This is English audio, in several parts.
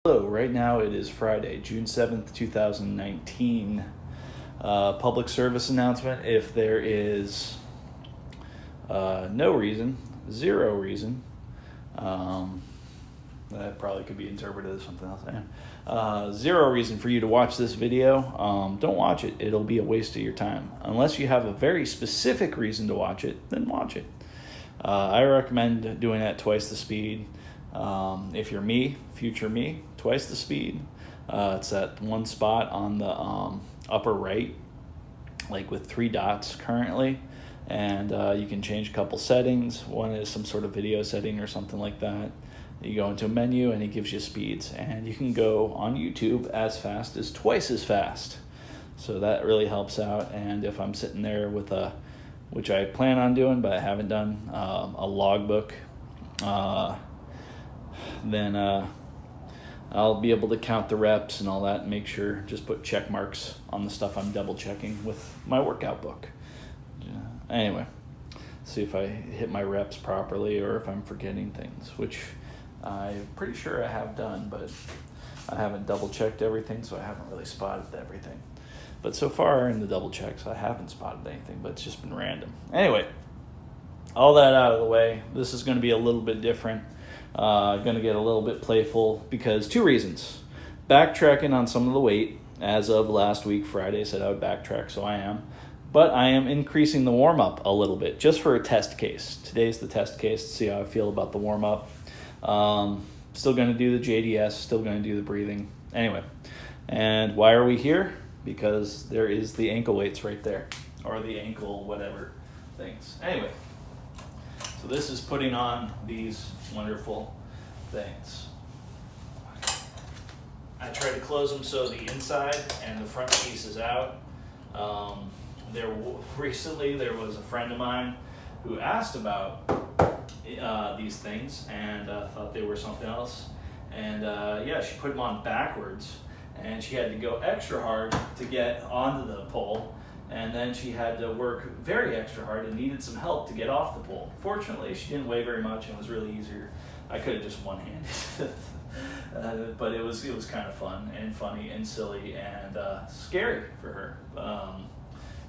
Hello, right now it is Friday, June 7th, 2019. Public service announcement. If there is no reason, zero reason, that probably could be interpreted as something else. Zero reason for you to watch this video. Don't watch it. It'll be a waste of your time. Unless you have a very specific reason to watch it, then watch it. I recommend doing it at twice the speed. If you're me, future me, twice the speed. It's that one spot on the upper right, like with 3 dots currently, and you can change a couple settings. One is some sort of video setting or something like that. You go into a menu and it gives you speeds, and you can go on YouTube as fast as twice as fast. So that really helps out. And if I'm sitting there with which I plan on doing but I haven't done, a logbook, then I'll be able to count the reps and all that and make sure, just put check marks on the stuff I'm double checking with my workout book. Anyway, see if I hit my reps properly or if I'm forgetting things, which I'm pretty sure I have done, but I haven't double checked everything, so I haven't really spotted everything. But so far in the double checks, I haven't spotted anything, but it's just been random. Anyway, all that out of the way, this is going to be a little bit different. Going to get a little bit playful because 2 reasons. Backtracking on some of the weight. As of last week, Friday, I said I would backtrack, so I am. But I am increasing the warm-up a little bit, just for a test case. Today's the test case to see how I feel about the warm-up. Still going to do the JDS, still going to do the breathing. Anyway, and why are we here? Because there is the ankle weights right there, or the ankle whatever things. Anyway, so this is putting on these wonderful things. I try to close them so the inside and the front piece is out. Recently there was a friend of mine who asked about these things and thought they were something else. And she put them on backwards, and she had to go extra hard to get onto the pole. And then she had to work very extra hard and needed some help to get off the pole. Fortunately, she didn't weigh very much and it was really easier. I could have just one-handed. But it was kind of fun and funny and silly and scary for her.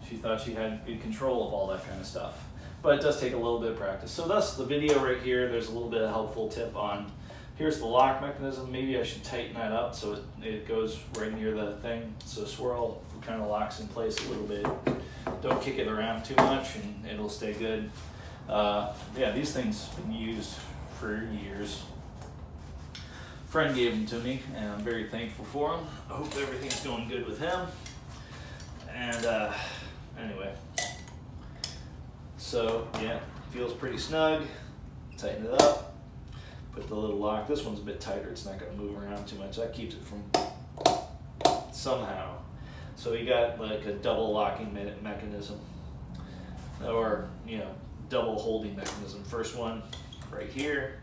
She thought she had good control of all that kind of stuff. But it does take a little bit of practice. So thus the video right here, there's a little bit of helpful tip on, here's the lock mechanism. Maybe I should tighten that up so it goes right near the thing. So swirl kind of locks in place a little bit. Don't kick it around too much and it'll stay good. These things have been used for years. Friend gave them to me and I'm very thankful for them. I hope everything's going good with him. And anyway, so yeah, feels pretty snug. Tighten it up. Put the little lock. This one's a bit tighter. It's not going to move around too much. That keeps it from somehow. So you got like a double locking mechanism, or double holding mechanism. First one right here.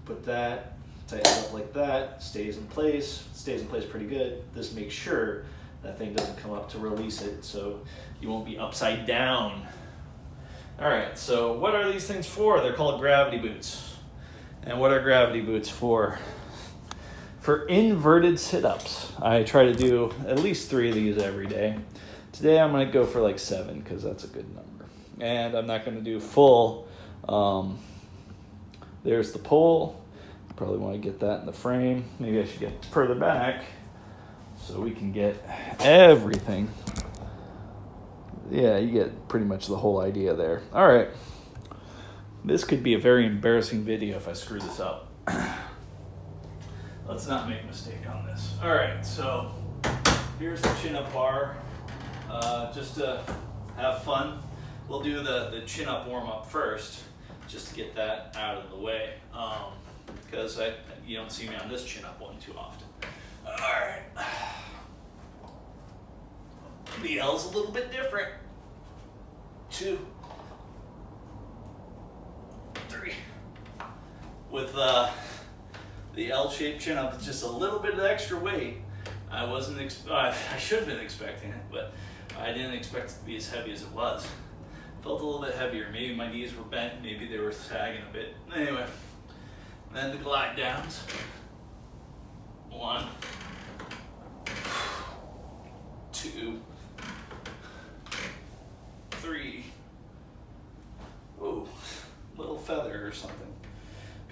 Put that. Tighten it up like that. Stays in place. Stays in place pretty good. This makes sure that thing doesn't come up to release it, so you won't be upside down. All right. So what are these things for? They're called gravity boots. And what are gravity boots for? For inverted sit-ups. I try to do at least 3 of these every day. Today I'm going to go for like 7 because that's a good number. And I'm not going to do full. There's the pole. Probably want to get that in the frame. Maybe I should get further back so we can get everything. Yeah, you get pretty much the whole idea there. All right. This could be a very embarrassing video if I screw this up. Let's not make a mistake on this. All right, so here's the chin-up bar. Just to have fun, we'll do the chin-up warm-up first, just to get that out of the way, because you don't see me on this chin-up one too often. All right. The L's a little bit different. 2, 3. With the L-shaped chin-up, it's just a little bit of extra weight. I should have been expecting it, but I didn't expect it to be as heavy as it was. Felt a little bit heavier. Maybe my knees were bent. Maybe they were sagging a bit. Anyway, then the glide downs. 1,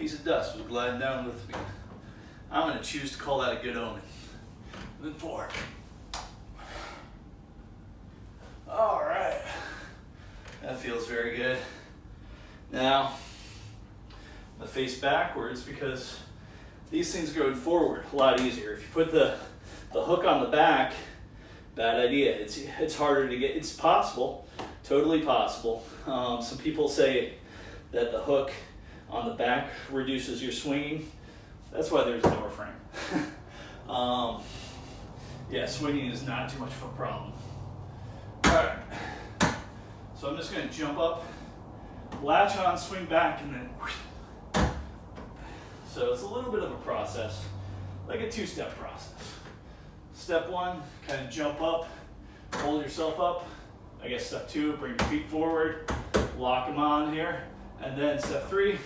piece of dust was gliding down with me. I'm going to choose to call that a good omen. Then 4. All right. That feels very good. Now, I'm going to face backwards because these things go forward a lot easier. If you put the hook on the back, bad idea. It's harder to get. It's possible, totally possible. Some people say that the hook on the back reduces your swinging. That's why there's a door frame. Yeah, swinging is not too much of a problem. All right, so I'm just going to jump up, latch on, swing back, and then whoosh. So it's a little bit of a process, like a 2-step process. Step 1, kind of jump up, hold yourself up. I guess step 2, bring your feet forward, lock them on here. And then step 3,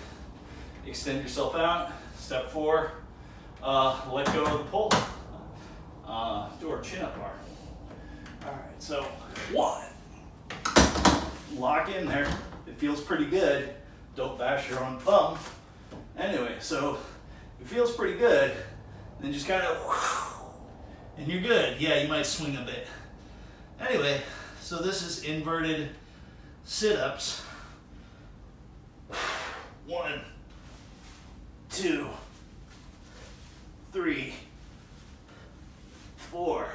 extend yourself out. Step 4, let go of the pull. Do our chin-up bar. All right, so 1, lock in there. It feels pretty good. Don't bash your own thumb. Anyway, so it feels pretty good. Then just kind of, and you're good. Yeah, you might swing a bit. Anyway, so this is inverted sit-ups. 1, 2, 3, 4,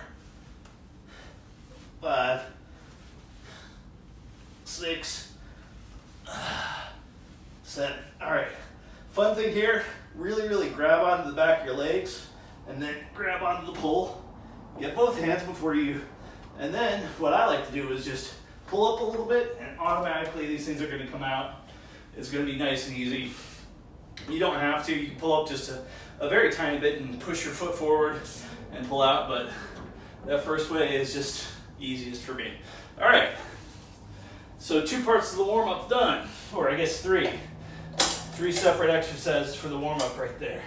5, 6, 7. All right. Fun thing here, really grab onto the back of your legs and then grab onto the pole. Get both hands before you, and then what I like to do is just pull up a little bit and automatically these things are going to come out. It's going to be nice and easy. You don't have to. You can pull up just a very tiny bit and push your foot forward and pull out, but that first way is just easiest for me. All right. So 2 parts of the warm-up done, or I guess 3. 3 separate exercises for the warm-up right there.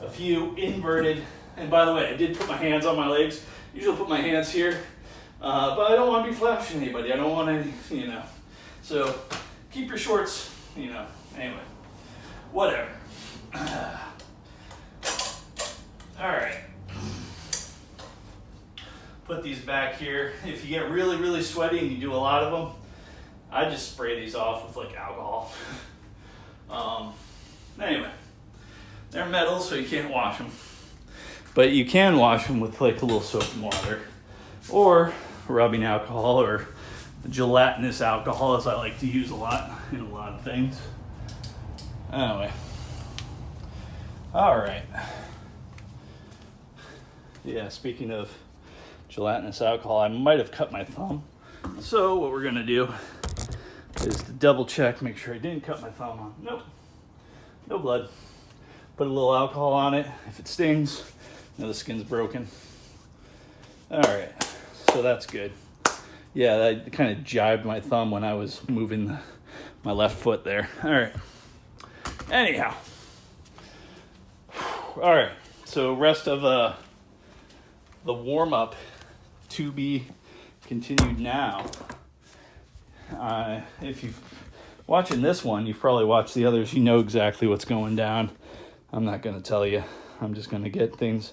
A few inverted, and by the way, I did put my hands on my legs. Usually put my hands here, but I don't want to be flashing anybody. I don't want any, So keep your shorts, anyway, whatever. All right. Put these back here. If you get really sweaty and you do a lot of them, I just spray these off with like alcohol. Anyway, they're metal, so you can't wash them. But you can wash them with like a little soap and water, or rubbing alcohol, or gelatinous alcohol, as I like to use a lot in a lot of things. Anyway, all right. Yeah, speaking of gelatinous alcohol, I might have cut my thumb. So what we're gonna do is to double check, make sure I didn't cut my thumb on. Nope, no blood. Put a little alcohol on it. If it stings, the skin's broken. All right, so that's good. Yeah, that kind of jibed my thumb when I was moving my left foot there. All right. Anyhow. All right, so rest of the warm-up to be continued now. If you've watching this one, you've probably watched the others. You know exactly what's going down. I'm not going to tell you. I'm just going to get things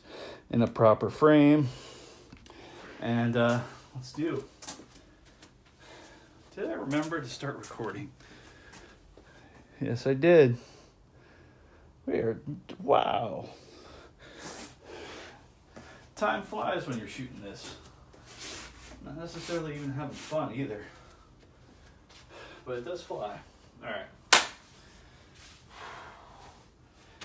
in a proper frame. And let's do. Did I remember to start recording? Yes, I did. Wow. Time flies when you're shooting this. Not necessarily even having fun either. But it does fly. All right.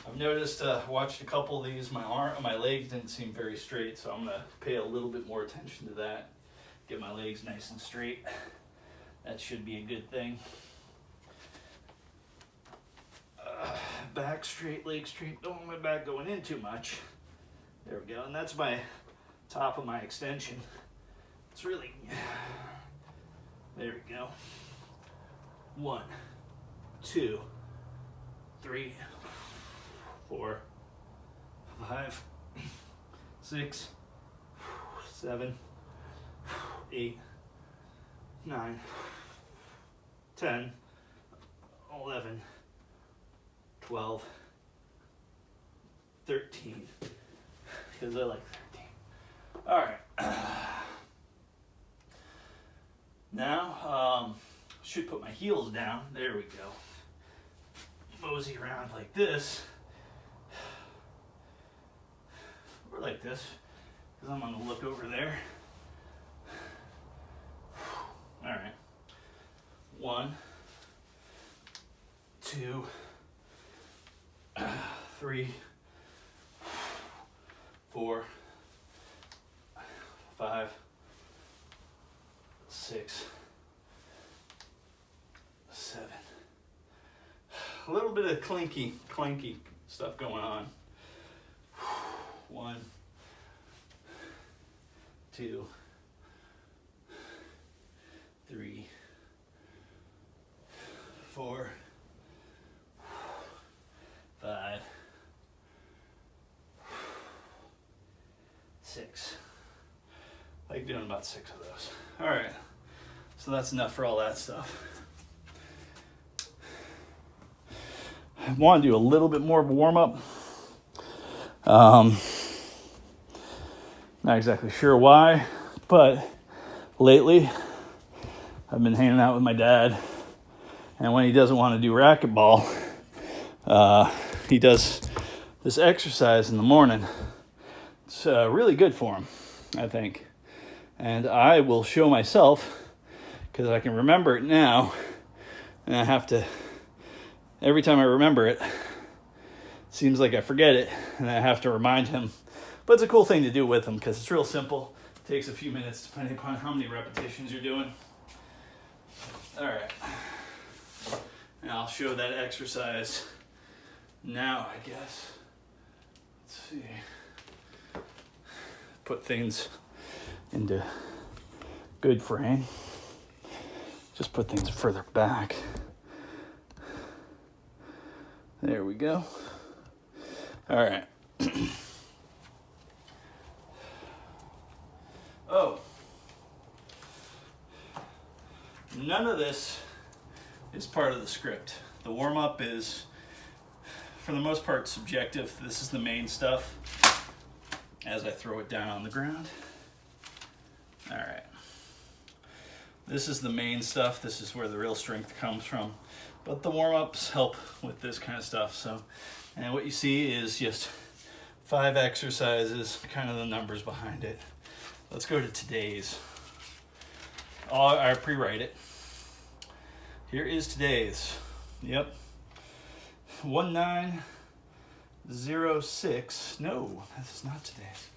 I've noticed, watched a couple of these, my legs didn't seem very straight, so I'm going to pay a little bit more attention to that. Get my legs nice and straight. That should be a good thing. Back straight, leg straight. Don't want my back going in too much. There we go. And that's my top of my extension. It's really, there we go. 1, 2, 3, 4, 5, 6, 7, 8, 9, 10, 11, 12, 13, because I like 13. All right. Now, should put my heels down. There we go. Mosey around like this, or like this, because I'm going to look over there. All right. 1, 2, 3, 4, 5, 6, 7. A little bit of clanky stuff going on. 1, 2, 3, 4, 5, 6. I like doing about 6 of those. All right, so that's enough for all that stuff. I want to do a little bit more of a warm-up. Not exactly sure why, but lately I've been hanging out with my dad, and when he doesn't want to do racquetball, he does this exercise in the morning. It's really good for him, I think. And I will show myself, because I can remember it now, and I have to, every time I remember it, it seems like I forget it, and I have to remind him. But it's a cool thing to do with him, because it's real simple. It takes a few minutes depending upon how many repetitions you're doing. All right. And I'll show that exercise now, I guess. Let's see. Put things into good frame. Just put things further back. There we go. All right. Oh. None of this is part of the script. The warm-up is, for the most part, subjective. This is the main stuff as I throw it down on the ground. All right. This is the main stuff. This is where the real strength comes from. But the warm-ups help with this kind of stuff. So, and what you see is just 5 exercises, kind of the numbers behind it. Let's go to today's. I pre-write it. Here is today's. Yep. 1906. No, this is not today's.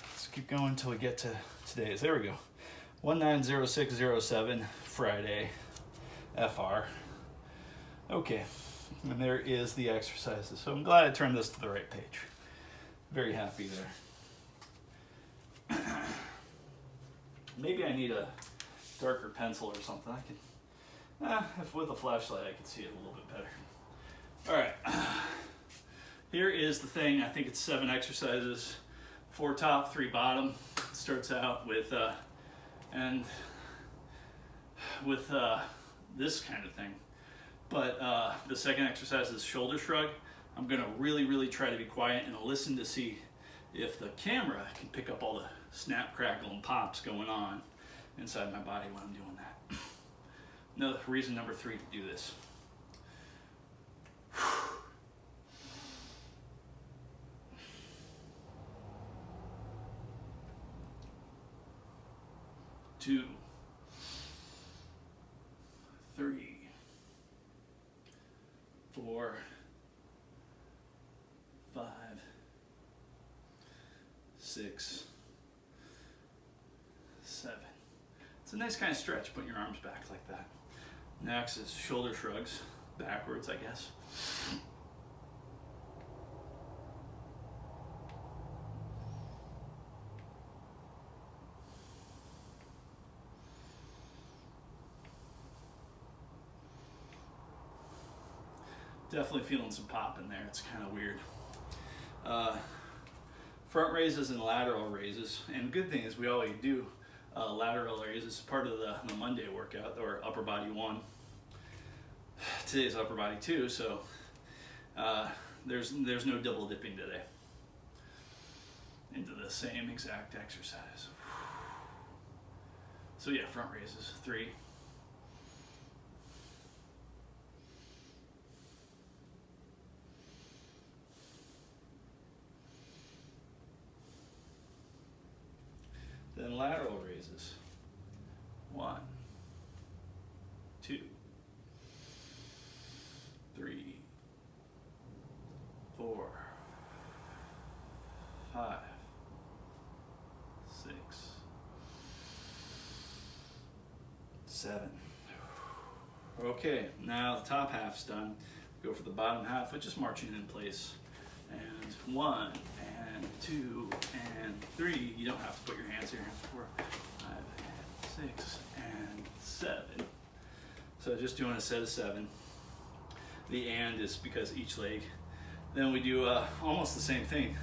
Let's keep going until we get to today's. There we go. 190607, Friday, FR. Okay, and there is the exercises. So I'm glad I turned this to the right page. Very happy there. Maybe I need a darker pencil or something. I can, if with a flashlight I can see it a little bit better. All right, here is the thing. I think it's 7 exercises, 4 top, 3 bottom. It starts out with this kind of thing. But the second exercise is shoulder shrug. I'm gonna really try to be quiet and listen to see if the camera can pick up all the snap, crackle, and pops going on inside my body when I'm doing that. Reason number 3 to do this. 2, 3, 4, 5, 6, 7. It's a nice kind of stretch, putting your arms back like that. Next is shoulder shrugs, backwards, I guess. Definitely feeling some pop in there. It's kind of weird. Front raises and lateral raises. And the good thing is we already do lateral raises, part of the Monday workout, or upper body 1. Today's upper body 2, so There's no double dipping today into the same exact exercise. So yeah, front raises, 3. Then lateral raises, 1, 2, 3, 4, 5, 6, 7. Okay, now the top half's done. Go for the bottom half, which is marching in place. And 1, and 2, and 3. You don't have to put your hands here. 4, 5, and 6, and 7. So just doing a set of 7. The and is because each leg. Then we do almost the same thing,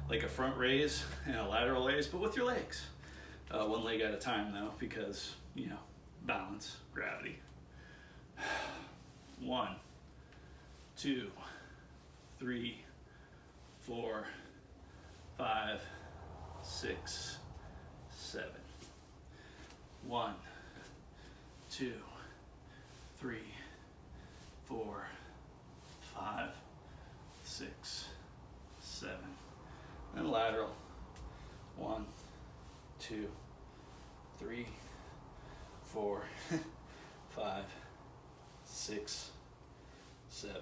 like a front raise and a lateral raise, but with your legs. One leg at a time though, because, you know, balance, gravity. 1, 2, 3, 4, 5, 6, 7. 1, 2, 3, 4, 5, 6, 7. And lateral. 1, 2, 3, 4, 5, 6, 7.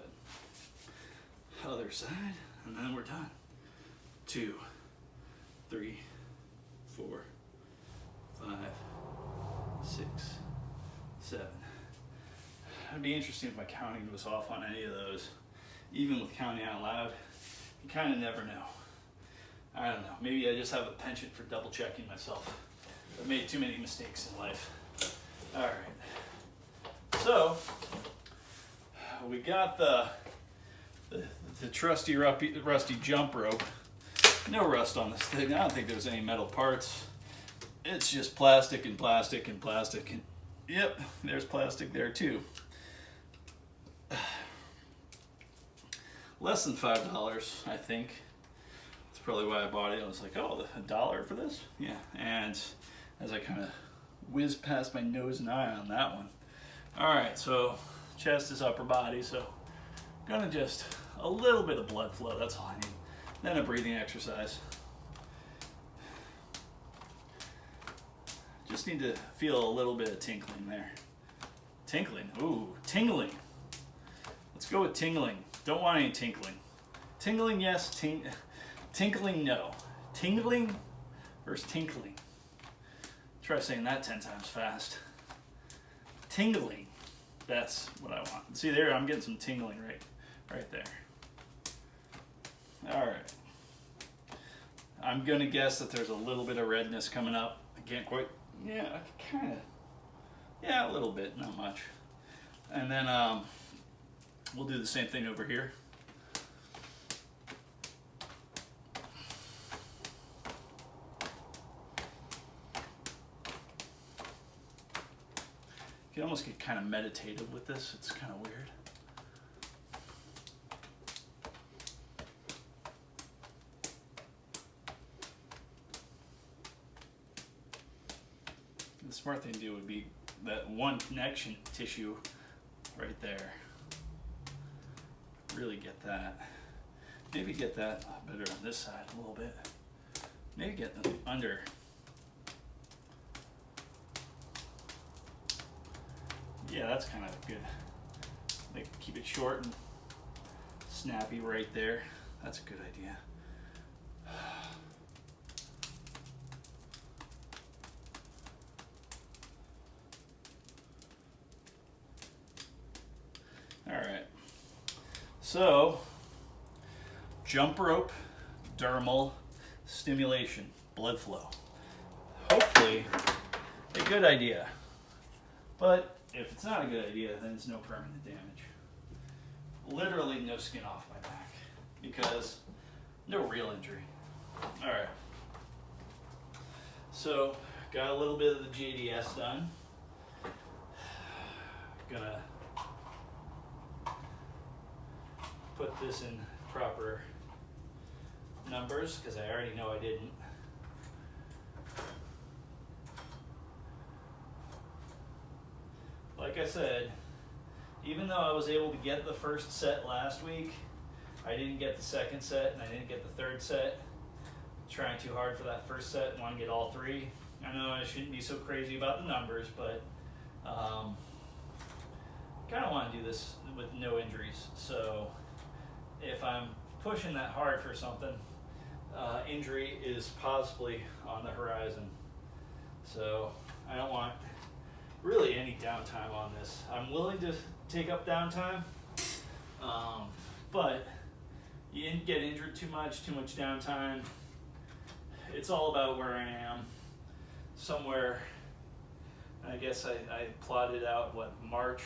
Other side, and then we're done. 2, 3, 4, 5, 6, 7. It'd be interesting if my counting was off on any of those. Even with counting out loud, you kind of never know. I don't know. Maybe I just have a penchant for double checking myself. I've made too many mistakes in life. All right. So we got the trusty rusty jump rope. No rust on this thing. I don't think there's any metal parts. It's just plastic and plastic and plastic. And yep, there's plastic there too. Less than $5, I think. That's probably why I bought it. I was like, oh, $1 for this? Yeah. And as I kind of whizzed past my nose and eye on that one. All right, so chest is upper body, so gonna just a little bit of blood flow. That's all I need. Then a breathing exercise. Just need to feel a little bit of tinkling there. Tinkling. Ooh, tingling. Let's go with tingling. Don't want any tinkling. Tingling, yes. Tinkling, no. Tingling versus tinkling. Try saying that 10 times fast. Tingling. That's what I want. See there, I'm getting some tingling right there. All right. I'm gonna guess that there's a little bit of redness coming up. I can't quite. Yeah, I kind of. Yeah, a little bit, not much. And then we'll do the same thing over here. You can almost get kind of meditative with this. It's kind of weird. The smart thing to do would be that one connection tissue right there. Really get that. Maybe get that better on this side a little bit. Maybe get them under. Yeah, that's kind of good. Like keep it short and snappy right there. That's a good idea. All right. So, jump rope, dermal stimulation, blood flow. Hopefully, a good idea. But if it's not a good idea, then it's no permanent damage. Literally no skin off my back because no real injury. All right. So, got a little bit of the JDS done. Gonna put put this in proper numbers because I already know I didn't. Like I said, even though I was able to get the first set last week, I didn't get the second set and I didn't get the third set. Trying too hard for that first set and want to get all three. I know I shouldn't be so crazy about the numbers, but kind of want to do this with no injuries. So if I'm pushing that hard for something, injury is possibly on the horizon. So I don't want really any downtime on this. I'm willing to take up downtime, but you didn't get injured too much downtime. It's all about where I am. Somewhere, I guess I plotted out what March,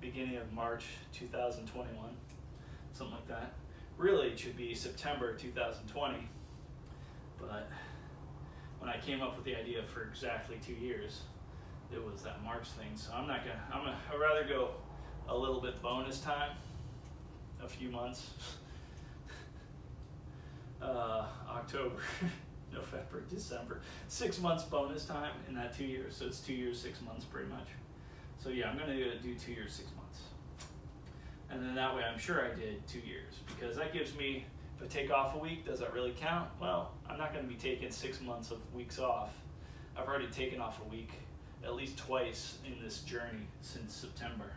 beginning of March 2021, something like that. Really, it should be September 2020, but when I came up with the idea for exactly 2 years, it was that March thing. So I'd rather go a little bit bonus time, a few months, October, November, December, 6 months bonus time in that 2 years. So it's 2 years, 6 months pretty much. So yeah, I'm gonna do 2 years, 6 months. And then that way I'm sure I did 2 years, because that gives me, if I take off a week, does that really count? Well, I'm not gonna be taking 6 months of weeks off. I've already taken off a week at least twice in this journey since September.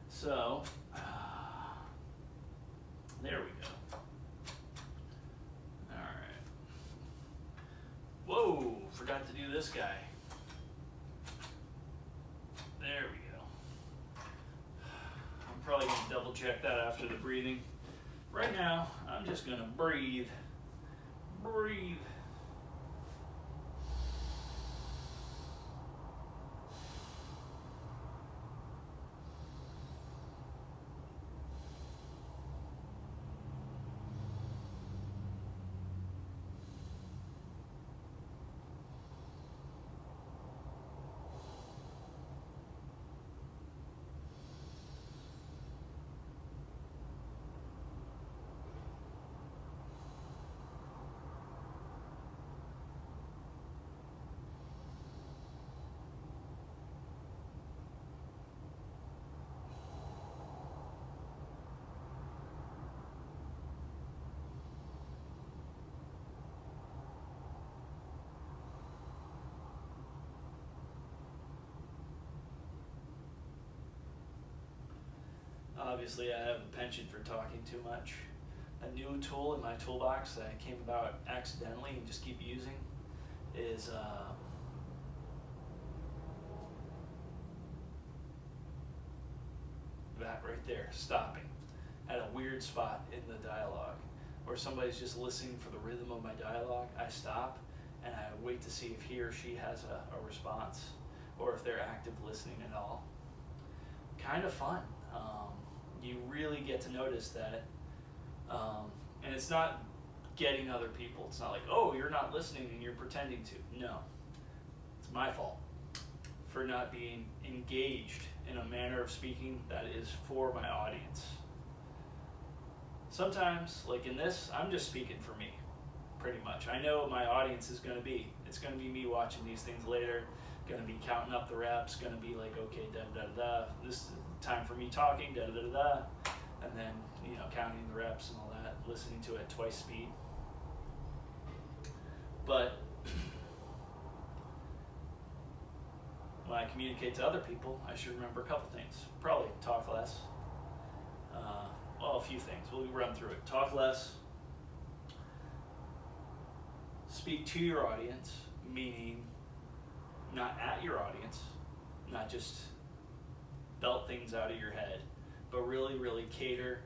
So, there we go. All right. Whoa, forgot to do this guy. There we go. I'm probably gonna double check that after the breathing. Right now, I'm just gonna breathe. Breathe. Obviously, I have a penchant for talking too much. A new tool in my toolbox that I came about accidentally and just keep using is that right there, stopping at a weird spot in the dialogue, where somebody's just listening for the rhythm of my dialogue. I stop and I wait to see if he or she has a response, or if they're active listening at all. Kind of fun. You really get to notice that, and it's not getting other people. It's not like, oh, you're not listening and you're pretending to. No, it's my fault for not being engaged in a manner of speaking that is for my audience. Sometimes, like in this, I'm just speaking for me, pretty much. I know what my audience is going to be. It's going to be me watching these things later, going to be counting up the reps, going to be like, okay, da-da-da-da, this is time for me talking, da-da-da-da, and then, counting the reps and all that, listening to it at twice speed. But when I communicate to other people, I should remember a couple things. Probably talk less. A few things. We'll run through it. Talk less. Speak to your audience, meaning not at your audience, not just belt things out of your head, but really, really cater.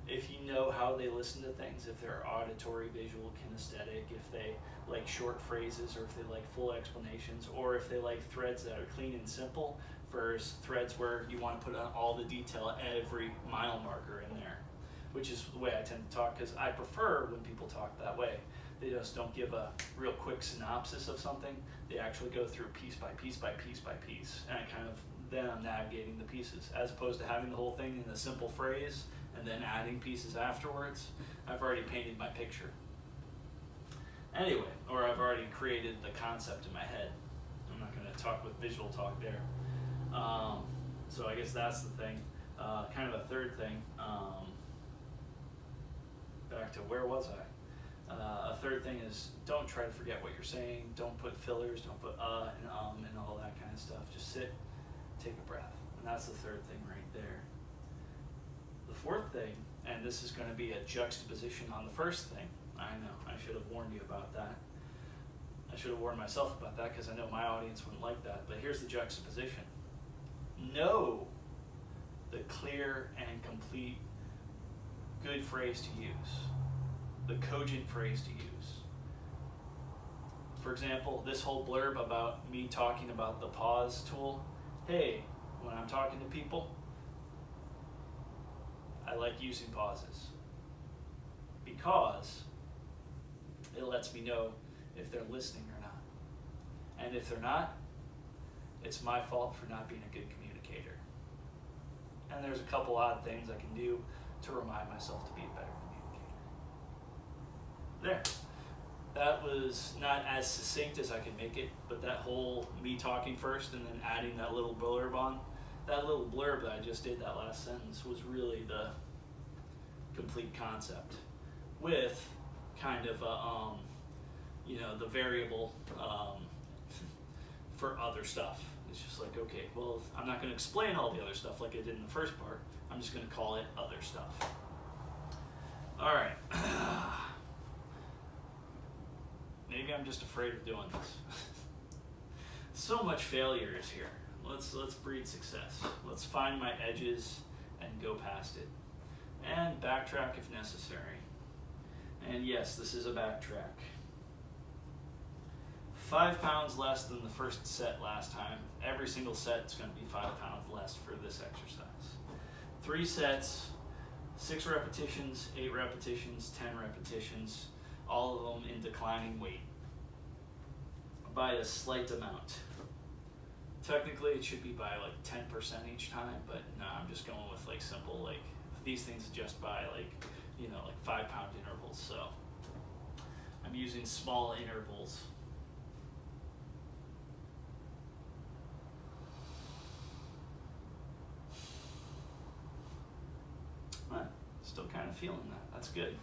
If you know how they listen to things, if they're auditory, visual, kinesthetic, if they like short phrases, or if they like full explanations, or if they like threads that are clean and simple versus threads where you want to put all the detail, every mile marker in there, which is the way I tend to talk, because I prefer when people talk that way. They just don't give a real quick synopsis of something. They actually go through piece by piece by piece by piece, and I kind of then I'm navigating the pieces, as opposed to having the whole thing in a simple phrase and then adding pieces afterwards. I've already painted my picture. Anyway, or I've already created the concept in my head. I'm not going to talk with visual talk there. So I guess that's the thing. Kind of a third thing. Back to where was I? A third thing is don't try to forget what you're saying. Don't put fillers. Don't put and all that kind of stuff. Just sit, take a breath. And that's the third thing right there. The fourth thing, and this is going to be a juxtaposition on the first thing. I know, I should have warned you about that. I should have warned myself about that because I know my audience wouldn't like that. But here's the juxtaposition. Know the clear and complete good phrase to use, the cogent phrase to use. For example, this whole blurb about me talking about the pause tool. Hey, when I'm talking to people, I like using pauses because it lets me know if they're listening or not. And if they're not, it's my fault for not being a good communicator. And there's a couple odd things I can do to remind myself to be a better communicator. There. That was not as succinct as I could make it, but that whole me talking first and then adding that little blurb on, that little blurb that I just did, that last sentence, was really the complete concept with kind of the variable for other stuff. It's just like, okay, well, I'm not going to explain all the other stuff like I did in the first part. I'm just going to call it other stuff. All right. Maybe I'm just afraid of doing this. So much failure is here. Let's breed success. Let's find my edges and go past it. And backtrack if necessary. And yes, this is a backtrack. 5 pounds less than the first set last time. Every single set is going to be 5 pounds less for this exercise. 3 sets, 6 repetitions, 8 repetitions, 10 repetitions, all of them in declining weight by a slight amount. Technically, it should be by like 10% each time, but no, I'm just going with like simple, like these things adjust by like 5 pound intervals. So I'm using small intervals. Still kind of feeling that. That's good.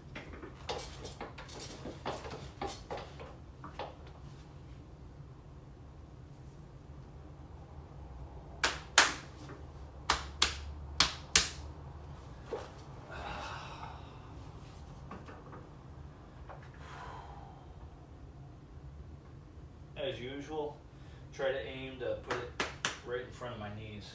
As usual, try to aim to put it right in front of my knees.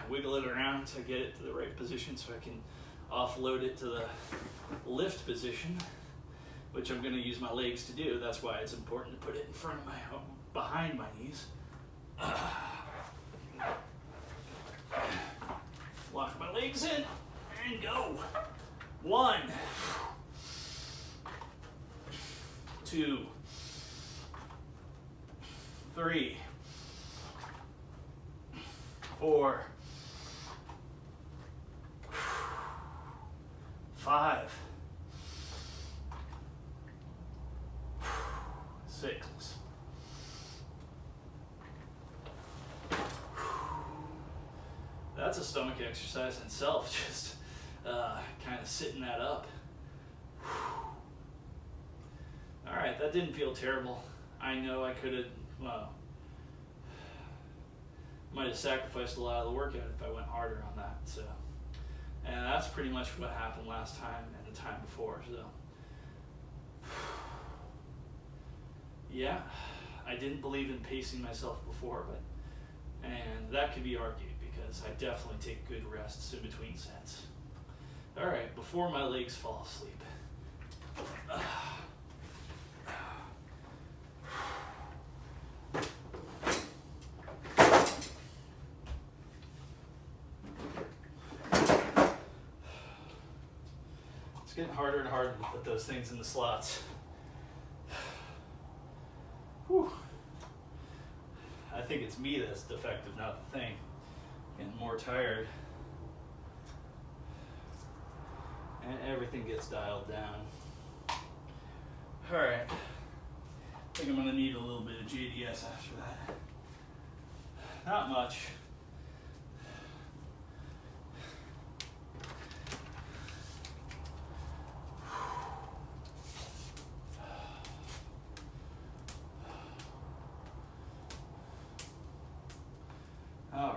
Wiggle it around to get it to the right position so I can offload it to the lift position, which I'm going to use my legs to do. That's why it's important to put it in front of behind my knees. Lock my legs in and go. 1, 2, 3, 4, 5, 6. That's a stomach exercise in itself, just kind of sitting that up. All right, that didn't feel terrible. I know I could have, might have sacrificed a lot of the workout if I went harder on that. So, and that's pretty much what happened last time and the time before. So, yeah, I didn't believe in pacing myself before, and that could be argued because I definitely take good rests in between sets. All right, before my legs fall asleep. getting harder and harder to put those things in the slots. Whew. I think it's me that's defective, not the thing. Getting more tired. And everything gets dialed down. Alright. I think I'm going to need a little bit of JDS after that. Not much. All right.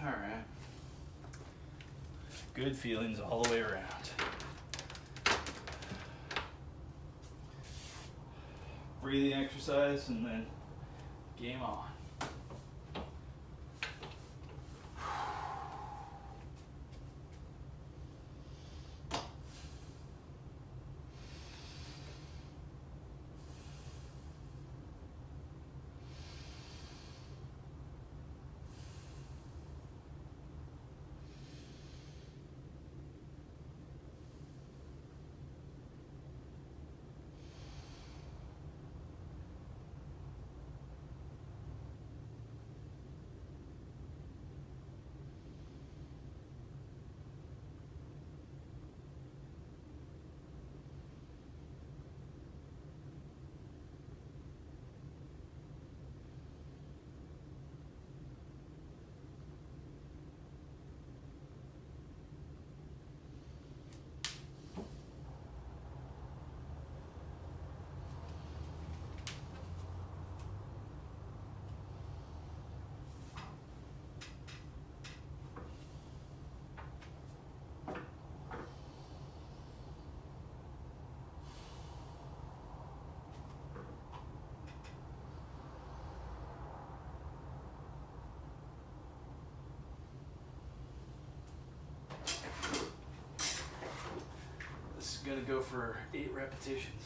All right. Good feelings all the way around. Breathing exercise and then game on. Gonna go for 8 repetitions.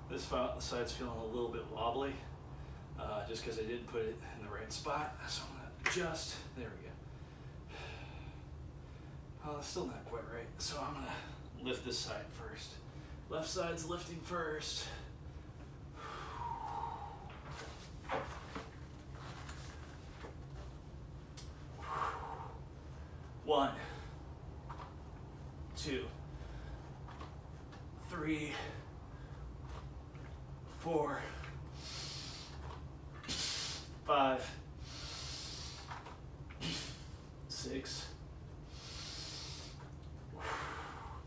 This side's feeling a little bit wobbly, just because I didn't put it in the right spot. So I'm gonna adjust. There we go. Oh, it's still not quite right. So I'm gonna lift this side first. Left side's lifting first. 1, 2, 3, 4, 5, 6,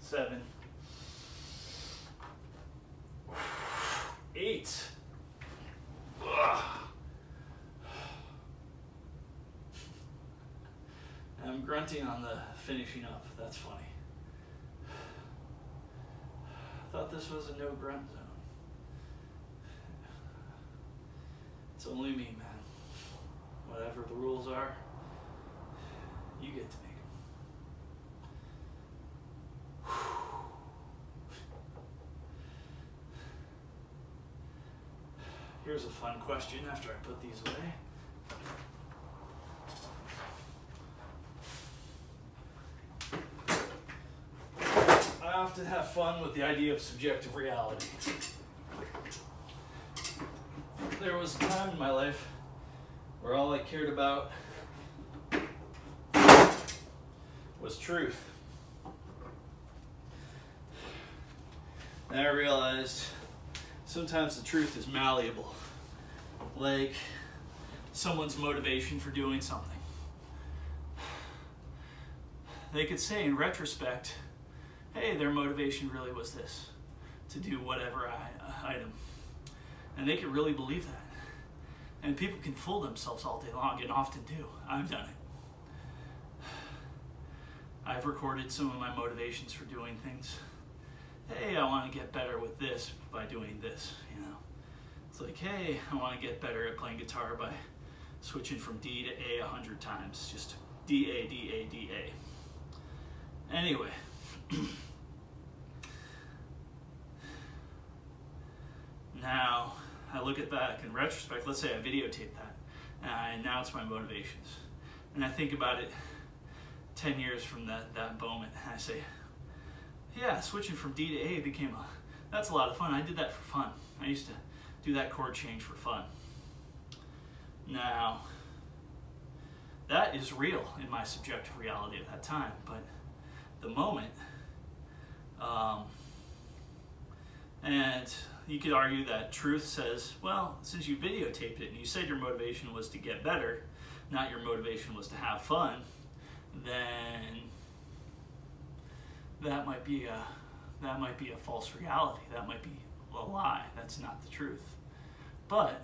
7, 8. I'm grunting on the finishing up. That's funny. I thought this was a no grunt zone. It's only me, man. Whatever the rules are, you get to make them. Here's a fun question after I put these away. I often have fun with the idea of subjective reality. There was a time in my life where all I cared about was truth. And I realized sometimes the truth is malleable, like someone's motivation for doing something. They could say in retrospect, hey, their motivation really was this, to do whatever item. And they could really believe that. And people can fool themselves all day long, and often do. I've done it. I've recorded some of my motivations for doing things. Hey, I want to get better with this by doing this, you know. It's like, hey, I want to get better at playing guitar by switching from D to A 100 times, just DA, DA, DA. Anyway, now I look at that in retrospect. Let's say I videotape that, and I announce my motivations, and I think about it 10 years from that moment, and I say, yeah, switching from D to A that's a lot of fun. I did that for fun. I used to do that chord change for fun. Now, that is real in my subjective reality at that time, but the moment, and you could argue that truth says, well, since you videotaped it and you said your motivation was to get better, not your motivation was to have fun, then that might be a false reality. That might be a lie. That's not the truth. But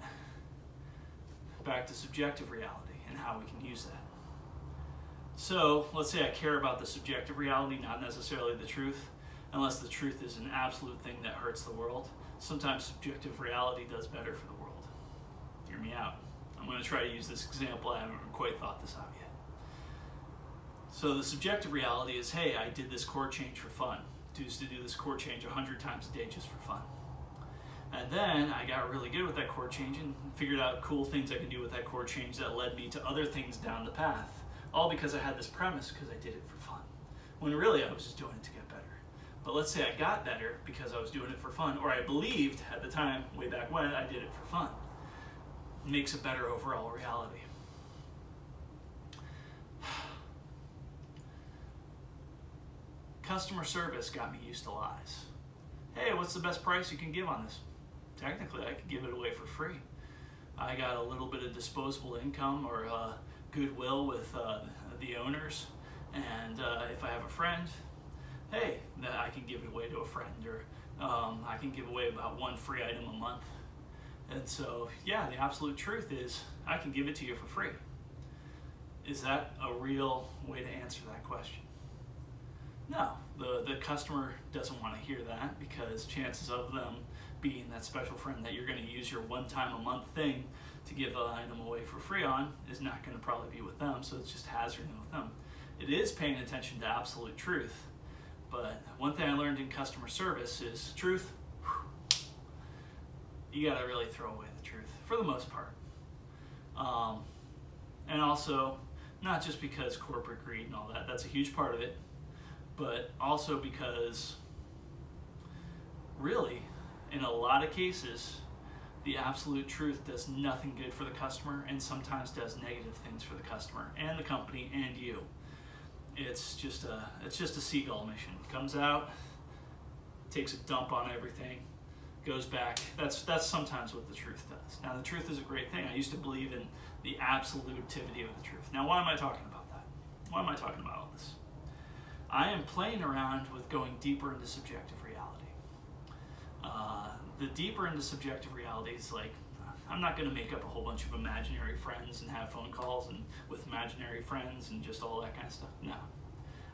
back to subjective reality and how we can use that. So let's say I care about the subjective reality, not necessarily the truth, unless the truth is an absolute thing that hurts the world. Sometimes subjective reality does better for the world. Hear me out. I'm going to try to use this example. I haven't quite thought this out yet. So the subjective reality is, hey, I did this chord change for fun. I used to do this chord change 100 times a day just for fun. And then I got really good with that chord change and figured out cool things I could do with that chord change that led me to other things down the path. All because I had this premise because I did it for fun. When really I was just doing it to get better. But let's say I got better because I was doing it for fun, or I believed at the time, way back when, I did it for fun. It makes a better overall reality. Customer service got me used to lies. Hey, what's the best price you can give on this? Technically, I could give it away for free. I got a little bit of disposable income or goodwill with the owners, and if I have a friend, hey, I can give it away to a friend, or I can give away about one free item a month. And so, yeah, the absolute truth is I can give it to you for free. Is that a real way to answer that question? No, the customer doesn't want to hear that, because chances of them being that special friend that you're going to use your one time a month thing to give an item away for free on is not going to probably be with them, so it's just hazarding with them. It is paying attention to absolute truth, but one thing I learned in customer service is truth, you got to really throw away the truth for the most part. And also, not just because corporate greed and all that, that's a huge part of it, but also because really, in a lot of cases, the absolute truth does nothing good for the customer and sometimes does negative things for the customer and the company and you. It's just a seagull mission. Comes out, takes a dump on everything, goes back. That's sometimes what the truth does. Now, the truth is a great thing. I used to believe in the absolutivity of the truth. Now, why am I talking about that? Why am I talking about all this? I am playing around with going deeper into subjective reality. The deeper into subjective reality is like, I'm not going to make up a whole bunch of imaginary friends and have phone calls and with imaginary friends and just all that kind of stuff. No.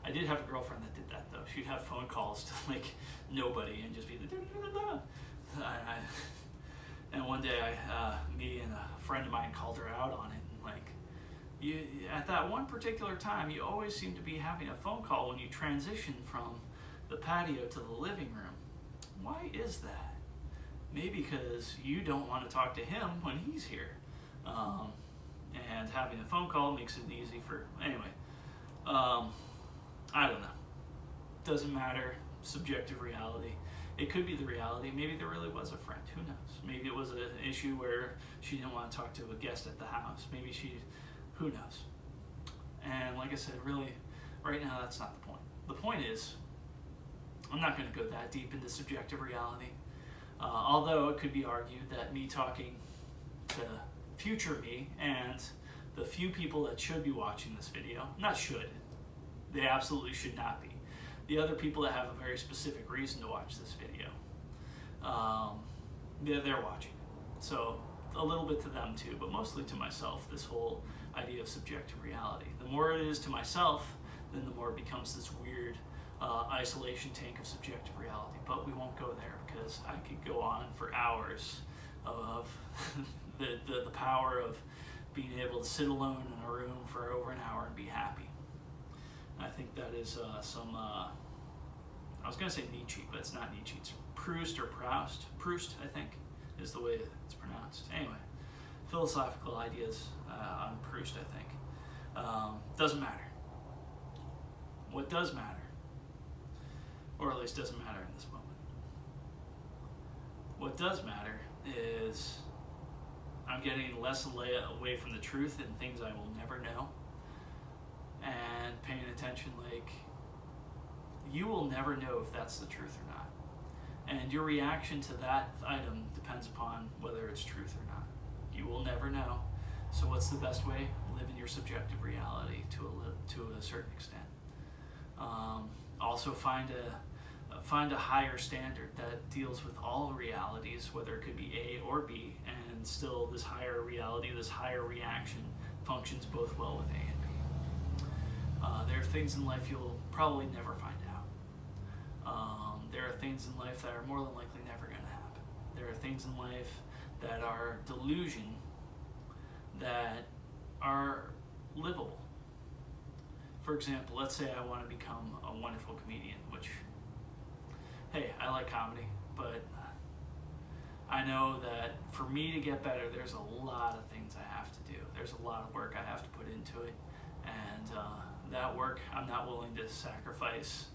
I did have a girlfriend that did that, though. She'd have phone calls to like nobody and just be the and one day me and a friend of mine called her out on it, and like, you at that one particular time, you always seem to be having a phone call when you transition from the patio to the living room. Why is that? Maybe because you don't want to talk to him when he's here. And having a phone call makes it easy for, anyway. I don't know. Doesn't matter. Subjective reality. It could be the reality. Maybe there really was a friend. Who knows? Maybe it was an issue where she didn't want to talk to a guest at the house. Maybe who knows? And like I said, really, right now that's not the point. The point is, I'm not going to go that deep into subjective reality. Although it could be argued that me talking to future me and the few people that should be watching this video, not should, they absolutely should not be. The other people that have a very specific reason to watch this video, they're watching it. So a little bit to them too, but mostly to myself, this whole idea of subjective reality. The more it is to myself, then the more it becomes this weird isolation tank of subjective reality. But we won't go there, because I could go on for hours of the power of being able to sit alone in a room for over an hour and be happy. And I think that is I was going to say Nietzsche, but it's not Nietzsche. It's Proust or Proust. Proust, I think, is the way it's pronounced. Anyway, philosophical ideas on Proust, I think. Doesn't matter. What does matter, or at least doesn't matter in this moment, what does matter is I'm getting less away from the truth and things I will never know, and paying attention. Like, you will never know if that's the truth or not, and your reaction to that item depends upon whether it's truth or not. You will never know. So what's the best way? Live in your subjective reality to a certain extent. Also find a higher standard that deals with all realities, whether it could be A or B, and still this higher reality, this higher reaction functions both well with A and B. There are things in life you'll probably never find out. There are things in life that are more than likely never going to happen. There are things in life that are delusion that are livable. For example, let's say I want to become a wonderful comedian, which, hey, I like comedy, but I know that for me to get better, there's a lot of things I have to do. There's a lot of work I have to put into it, and that work, I'm not willing to sacrifice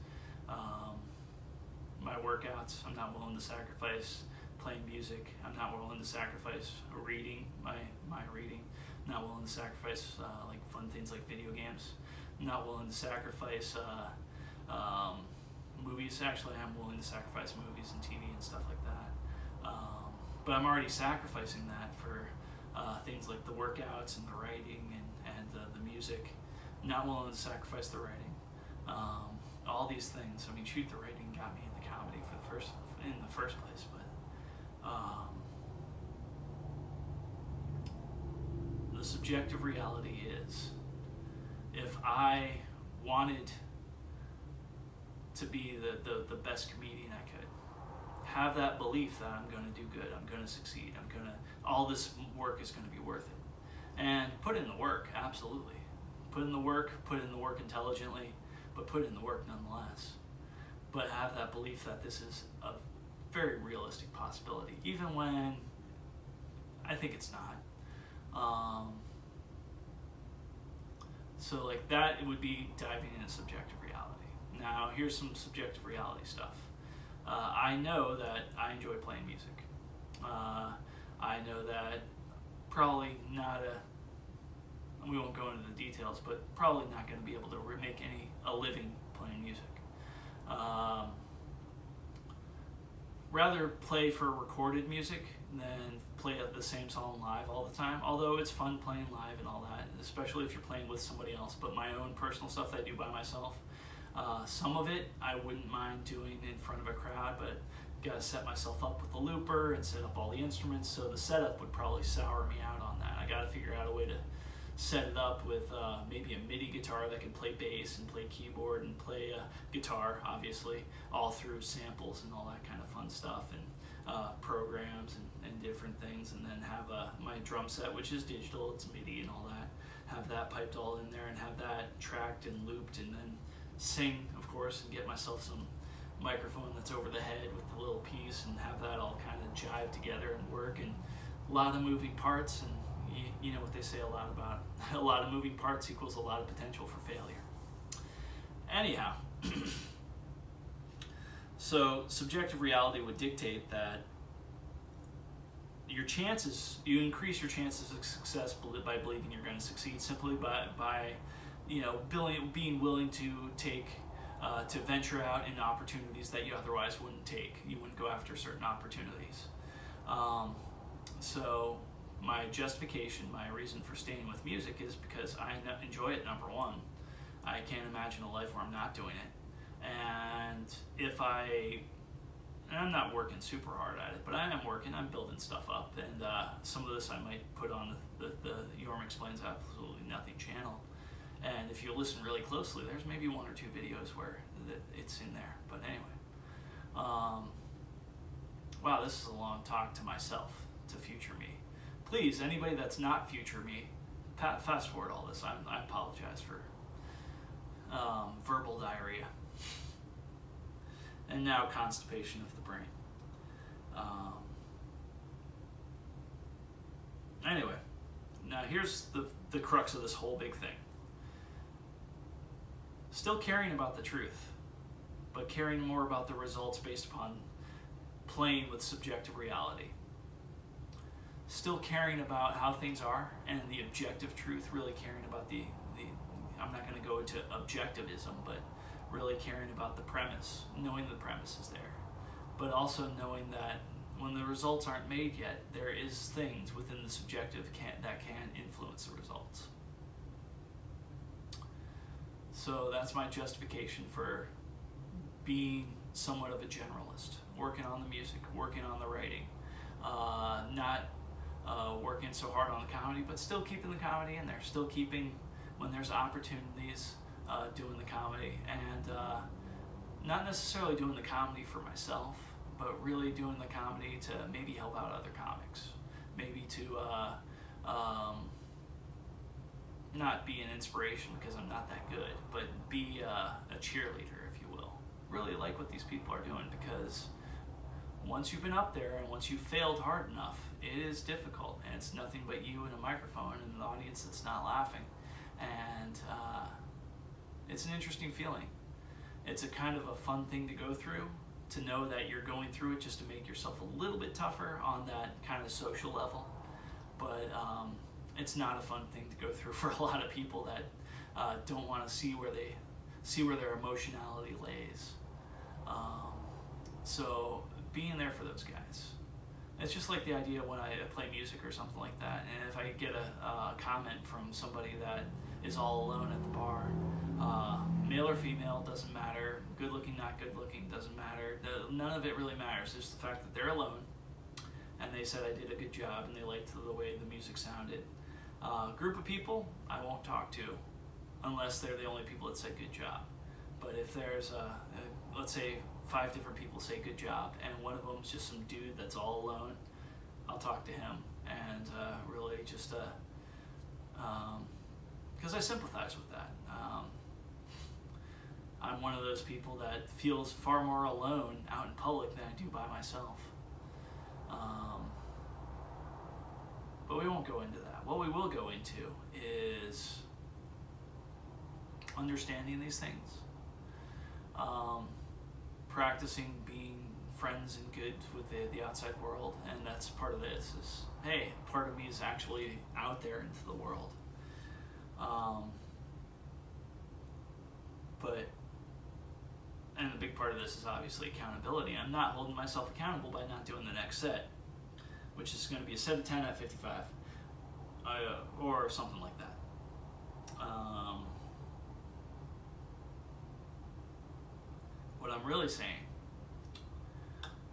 my workouts. I'm not willing to sacrifice playing music. I'm not willing to sacrifice reading, my reading. I'm not willing to sacrifice like fun things like video games. I'm not willing to sacrifice movies. Actually, I'm willing to sacrifice movies and TV and stuff like that. But I'm already sacrificing that for things like the workouts and the writing and the music. I'm not willing to sacrifice the writing. All these things. I mean, shoot, the writing got me into comedy in the first place, but the subjective reality is, if I wanted to be the best comedian I could, have that belief that I'm going to do good, I'm going to succeed, all this work is going to be worth it. And put in the work, absolutely. Put in the work intelligently, but put in the work nonetheless. But have that belief that this is a very realistic possibility, even when I think it's not. So like that, it would be diving into subjective reality. Now, here's some subjective reality stuff. I know that I enjoy playing music. I know that probably not we won't go into the details, but probably not going to be able to make a living playing music. Rather play for recorded music than play the same song live all the time, although it's fun playing live and all that, especially if you're playing with somebody else. But my own personal stuff that I do by myself, some of it I wouldn't mind doing in front of a crowd, but gotta set myself up with the looper and set up all the instruments, so the setup would probably sour me out on that. I gotta figure out a way to set it up with maybe a MIDI guitar that can play bass and play keyboard and play guitar, obviously, all through samples and all that kind of fun stuff, and programs and different things, and then have my drum set, which is digital, it's MIDI and all that, have that piped all in there and have that tracked and looped, and then sing, of course, and get myself some microphone that's over the head with the little piece, and have that all kind of jive together and work, and a lot of moving parts, and you know what they say a lot about a lot of moving parts equals a lot of potential for failure. Anyhow, so subjective reality would dictate that you increase your chances of success by believing you're going to succeed, simply by being willing to take to venture out into opportunities that you otherwise wouldn't take. You wouldn't go after certain opportunities. So my justification, my reason for staying with music is because I enjoy it, number one. I can't imagine a life where I'm not doing it. And I'm not working super hard at it, but I am working, I'm building stuff up. And some of this I might put on the Yorm Explains Absolutely Nothing channel. And if you listen really closely, there's maybe one or two videos where it's in there. But anyway, wow, this is a long talk to myself, to future me. Please, anybody that's not future me, fast forward all this. I apologize for verbal diarrhea. And now constipation of the brain. Anyway, now here's the crux of this whole big thing. Still caring about the truth, but caring more about the results based upon playing with subjective reality. Still caring about how things are and the objective truth, really caring about the I'm not going to go into objectivism, but really caring about the premise, knowing the premise is there, but also knowing that when the results aren't made yet, there is things within the subjective that can influence the results. So that's my justification for being somewhat of a generalist, working on the music, working on the writing, not working so hard on the comedy, but still keeping the comedy in there, still keeping, when there's opportunities, doing the comedy, and not necessarily doing the comedy for myself, but really doing the comedy to maybe help out other comics, maybe to not be an inspiration because I'm not that good, but be a cheerleader, if you will. Really like what these people are doing, because once you've been up there and once you've failed hard enough, it is difficult, and it's nothing but you and a microphone and an audience that's not laughing, and it's an interesting feeling. It's a kind of a fun thing to go through, to know that you're going through it just to make yourself a little bit tougher on that kind of social level, but it's not a fun thing to go through for a lot of people that don't want to see where their emotionality lays. So being there for those guys. It's just like the idea when I play music or something like that, and if I get a comment from somebody that is all alone at the bar, male or female, doesn't matter, good looking, not good looking, doesn't matter, none of it really matters. It's the fact that they're alone, and they said I did a good job, and they liked the way the music sounded. Group of people, I won't talk to, unless they're the only people that said good job. But if there's, let's say, 5 different people say good job, and one of them's just some dude that's all alone, I'll talk to him, and really just, because I sympathize with that. I'm one of those people that feels far more alone out in public than I do by myself. But we won't go into that. What we will go into is understanding these things, practicing being friends and good with the outside world, and that's part of this is, hey, part of me is actually out there into the world. And the big part of this is obviously accountability. I'm not holding myself accountable by not doing the next set, which is going to be a set of 10 at 55, or something like that. What I'm really saying,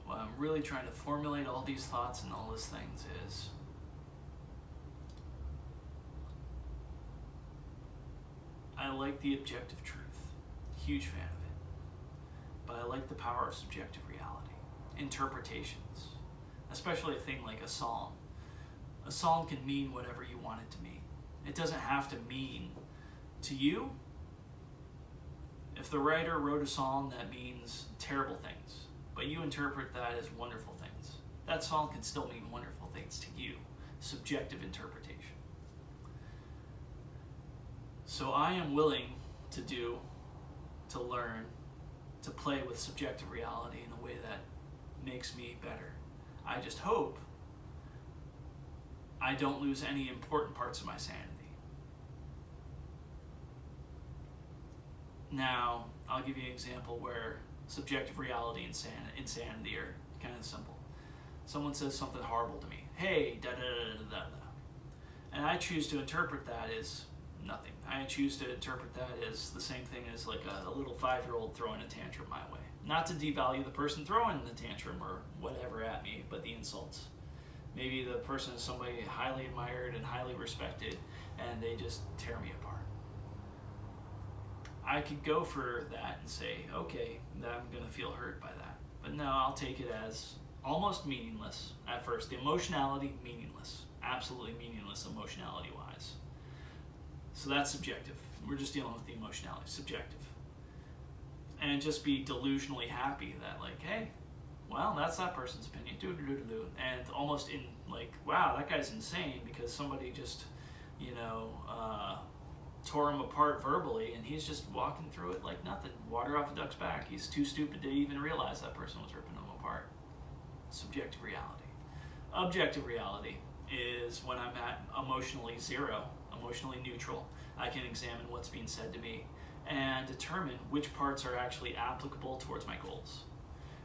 what I'm really trying to formulate all these thoughts and all these things is, I like the objective truth, huge fan of it, but I like the power of subjective reality, interpretations, especially a thing like a song. A song can mean whatever you want it to mean. It doesn't have to mean to you. If the writer wrote a song that means terrible things, but you interpret that as wonderful things, that song can still mean wonderful things to you. Subjective interpretation. So I am willing to learn, to play with subjective reality in a way that makes me better. I just hope I don't lose any important parts of my sanity. Now, I'll give you an example where subjective reality and insanity are kind of simple. Someone says something horrible to me. Hey, da da da da da da. And I choose to interpret that as nothing. I choose to interpret that as the same thing as like a little 5-year-old throwing a tantrum my way. Not to devalue the person throwing the tantrum or whatever at me, but the insults. Maybe the person is somebody highly admired and highly respected, and they just tear me apart. I could go for that and say, okay, I'm going to feel hurt by that. But no, I'll take it as almost meaningless at first. The emotionality, meaningless. Absolutely meaningless emotionality-wise. So that's subjective. We're just dealing with the emotionality, subjective. And just be delusionally happy that, like, hey, well, that's that person's opinion. And almost in, like, wow, that guy's insane because somebody just, tore him apart verbally, and he's just walking through it like nothing. Water off a duck's back. He's too stupid to even realize that person was ripping him apart. Subjective reality. Objective reality is when I'm at emotionally zero, emotionally neutral. I can examine what's being said to me and determine which parts are actually applicable towards my goals.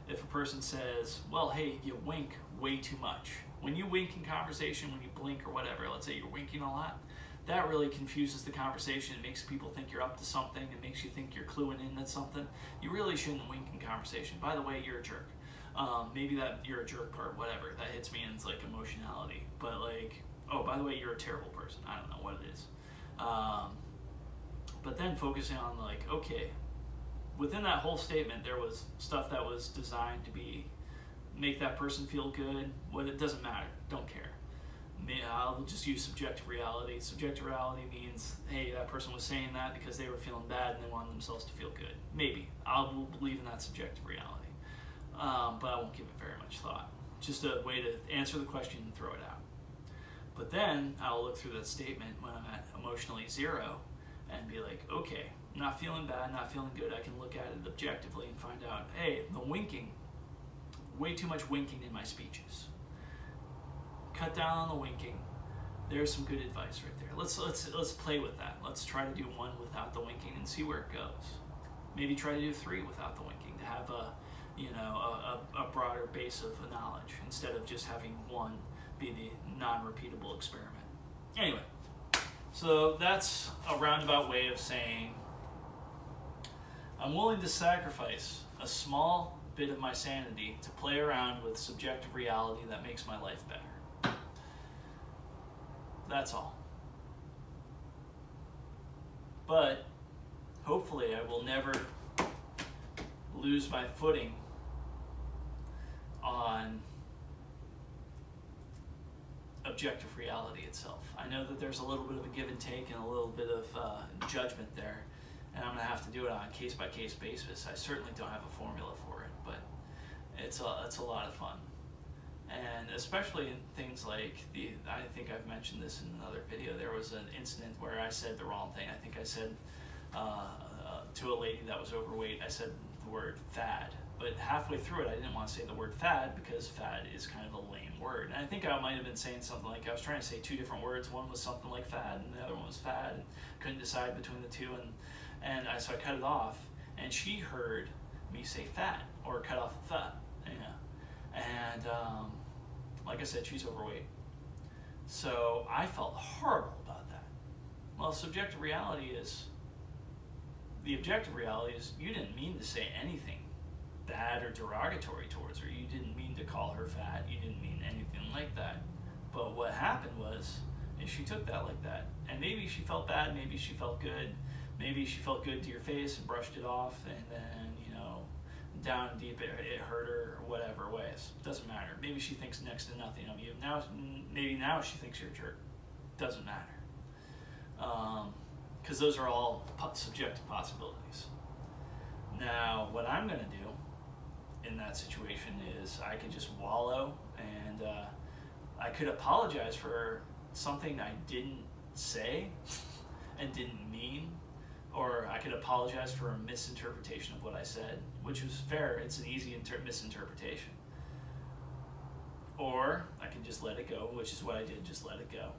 If a person says, well, hey, you wink way too much. When you wink in conversation, when you blink or whatever, let's say you're winking a lot, that really confuses the conversation. It makes people think you're up to something. It makes you think you're cluing in at something. You really shouldn't wink in conversation. By the way, you're a jerk. Maybe that you're a jerk part, whatever. That hits me and it's like emotionality. But like, oh, by the way, you're a terrible person. I don't know what it is. But then focusing on like, okay, within that whole statement, there was stuff that was designed to make that person feel good. What it doesn't matter. Don't care. I'll just use subjective reality. Subjective reality means, hey, that person was saying that because they were feeling bad and they wanted themselves to feel good. Maybe. I'll believe in that subjective reality. But I won't give it very much thought. Just a way to answer the question and throw it out. But then I'll look through that statement when I'm at emotionally zero and be like, okay, not feeling bad, not feeling good. I can look at it objectively and find out, hey, the winking, way too much winking in my speeches. Cut down on the winking. There's some good advice right there. Let's play with that. Let's try to do one without the winking and see where it goes. Maybe try to do 3 without the winking to have a broader base of knowledge instead of just having one be the non-repeatable experiment. Anyway, so that's a roundabout way of saying I'm willing to sacrifice a small bit of my sanity to play around with subjective reality that makes my life better. That's all. But hopefully I will never lose my footing on objective reality itself. I know that there's a little bit of a give and take and a little bit of judgment there, and I'm going to have to do it on a case-by-case basis. I certainly don't have a formula for it, but it's a lot of fun. And especially in things like I think I've mentioned this in another video, there was an incident where I said the wrong thing. I think I said to a lady that was overweight, I said the word fad. But halfway through it, I didn't want to say the word fad because fad is kind of a lame word. And I think I might have been saying something like, I was trying to say 2 different words. One was something like fad and the other one was fad, and couldn't decide between the two. So I cut it off, and she heard me say fat or cut off fat. And like I said, she's overweight. So I felt horrible about that. Well, subjective reality is, the objective reality is you didn't mean to say anything bad or derogatory towards her. You didn't mean to call her fat. You didn't mean anything like that. But what happened was, is she took that like that. And maybe she felt bad, maybe she felt good. Maybe she felt good to your face and brushed it off, and then, down deep it hurt her, or whatever ways. Doesn't matter. Maybe she thinks next to nothing of you. Maybe now she thinks you're a jerk. Doesn't matter. Because those are all subjective possibilities. Now, what I'm going to do in that situation is I could just wallow, and I could apologize for something I didn't say and didn't mean. Or I could apologize for a misinterpretation of what I said, which was fair. It's an easy misinterpretation. Or I can just let it go, which is what I did, just let it go.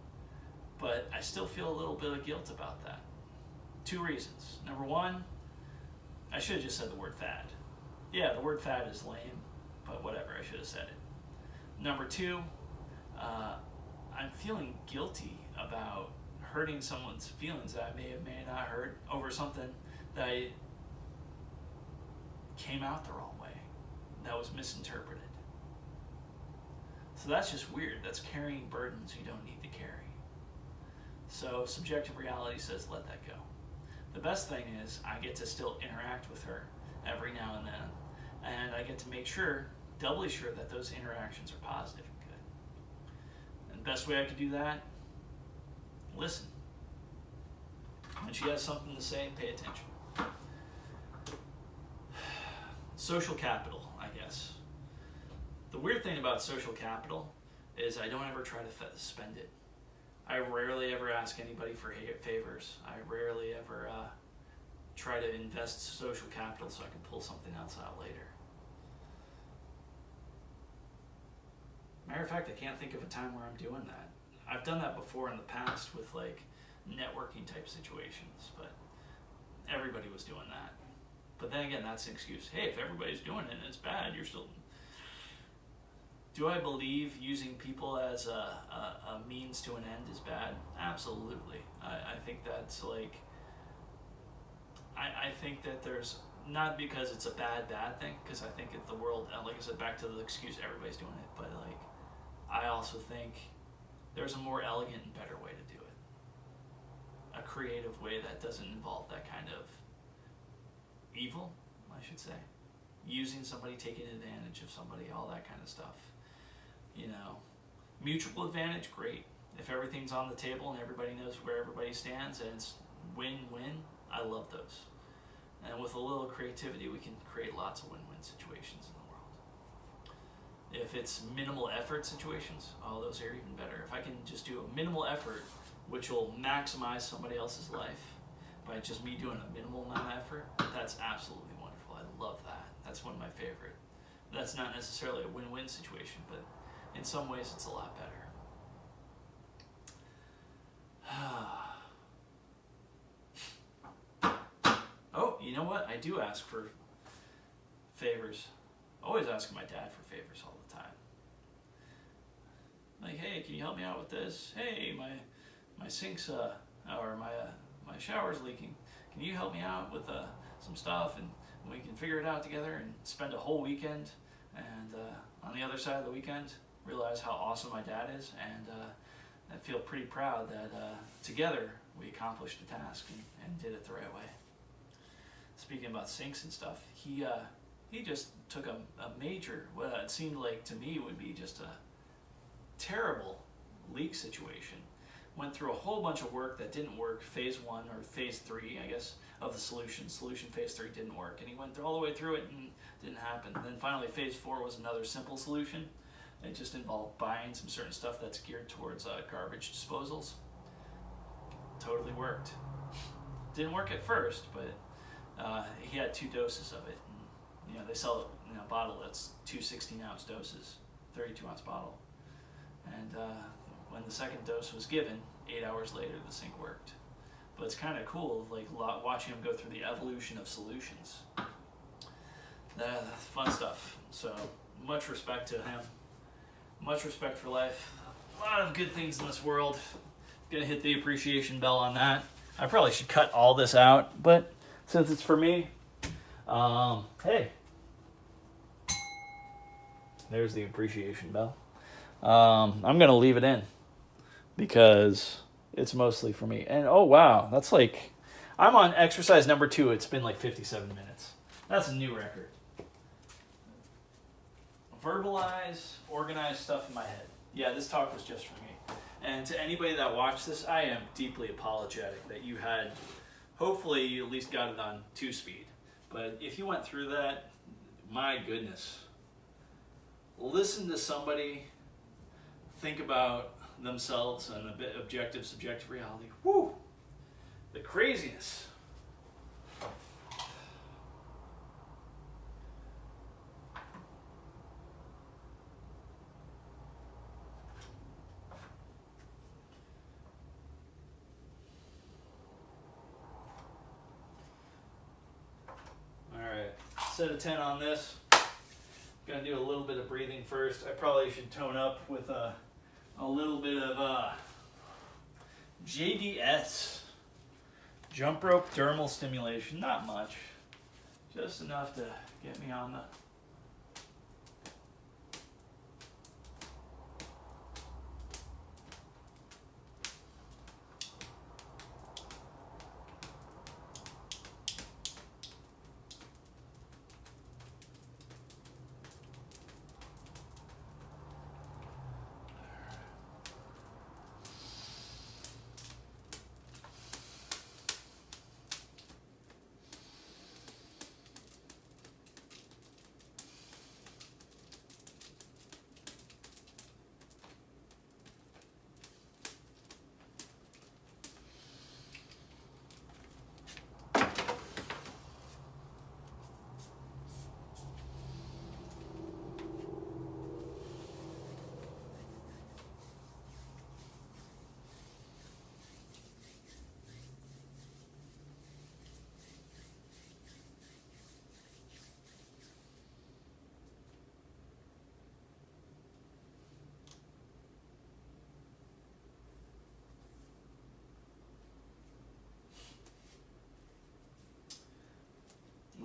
But I still feel a little bit of guilt about that. 2 reasons. Number 1, I should have just said the word fad. Yeah, the word fad is lame, but whatever, I should have said it. Number 2, I'm feeling guilty about hurting someone's feelings that I may not hurt over something that came out the wrong way, that was misinterpreted. So that's just weird. That's carrying burdens you don't need to carry. So subjective reality says let that go. The best thing is I get to still interact with her every now and then, and I get to make sure, doubly sure, that those interactions are positive and good. And the best way I could do that, listen. When she has something to say, pay attention. Social capital, I guess. The weird thing about social capital is I don't ever try to spend it. I rarely ever ask anybody for favors. I rarely ever try to invest social capital so I can pull something else out later. Matter of fact, I can't think of a time where I'm doing that. I've done that before in the past with like networking type situations, but everybody was doing that. But then again, that's an excuse. Hey, if everybody's doing it and it's bad, you're still... Do I believe using people as a means to an end is bad? Absolutely. I think that's like... I think that there's... Not because it's a bad thing, because I think if the world... Like I said, back to the excuse, everybody's doing it. But like, I also think there's a more elegant and better way to do it. A creative way that doesn't involve that kind of evil, I should say. Using somebody, taking advantage of somebody, all that kind of stuff. You know, mutual advantage, great. If everything's on the table and everybody knows where everybody stands and it's win-win, I love those. And with a little creativity, we can create lots of win-win situations in the world. If it's minimal effort situations, oh, those are even better. If I can just do a minimal effort, which will maximize somebody else's life by just me doing a minimal amount of effort, that's absolutely wonderful. I love that. That's one of my favorite. That's not necessarily a win-win situation, but in some ways it's a lot better. Oh, you know what? I do ask for favors. Always asking my dad for favors all the time. Like, hey, can you help me out with this? Hey, my sink's or my shower's leaking. Can you help me out with some stuff, and we can figure it out together and spend a whole weekend, and on the other side of the weekend realize how awesome my dad is, and I feel pretty proud that together we accomplished the task and did it the right way. Speaking about sinks and stuff, he just took a major, what it seemed like to me would be just a terrible leak situation. Went through a whole bunch of work that didn't work. Phase 1 or phase 3, I guess, of the solution. Solution phase 3 didn't work, and he went all the way through it and didn't happen. And then finally phase 4 was another simple solution. It just involved buying some certain stuff that's geared towards garbage disposals. Totally worked. Didn't work at first, but he had 2 doses of it. And, you know, they sell it in a bottle that's 2 16-ounce doses, 32-ounce bottle. And when the second dose was given, 8 hours later, the sink worked. But it's kind of cool, like watching him go through the evolution of solutions. Fun stuff. So much respect to him. Much respect for life. A lot of good things in this world. Gonna hit the appreciation bell on that. I probably should cut all this out, but since it's for me, hey, there's the appreciation bell. I'm gonna leave it in because it's mostly for me. And oh wow, that's like, I'm on exercise number 2. It's been like 57 minutes. That's a new record. Verbalize, organize stuff in my head. Yeah, this talk was just for me. And to anybody that watched this, I am deeply apologetic that you had, hopefully you at least got it on 2-speed. But if you went through that, my goodness. Listen to somebody think about themselves and a bit objective, subjective reality. Woo! The craziness. Set of 10 on this. Gonna do a little bit of breathing first. I probably should tone up with a little bit of JDS, jump rope dermal stimulation. Not much, just enough to get me on the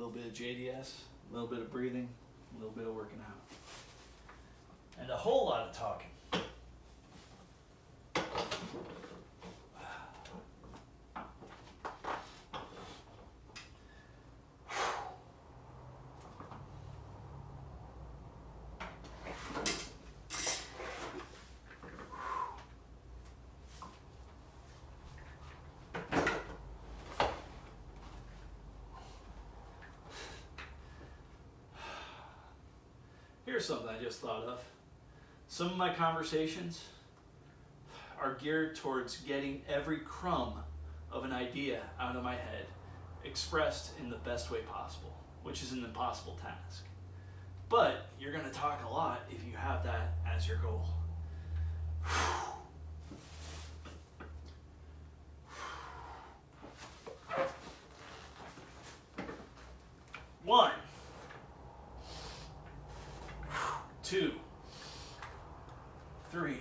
little bit of JDS, a little bit of breathing, a little bit of working out. And a whole lot of talking. Here's something I just thought of. Some of my conversations are geared towards getting every crumb of an idea out of my head expressed in the best way possible, which is an impossible task. But you're going to talk a lot if you have that as your goal. One, 2, 3,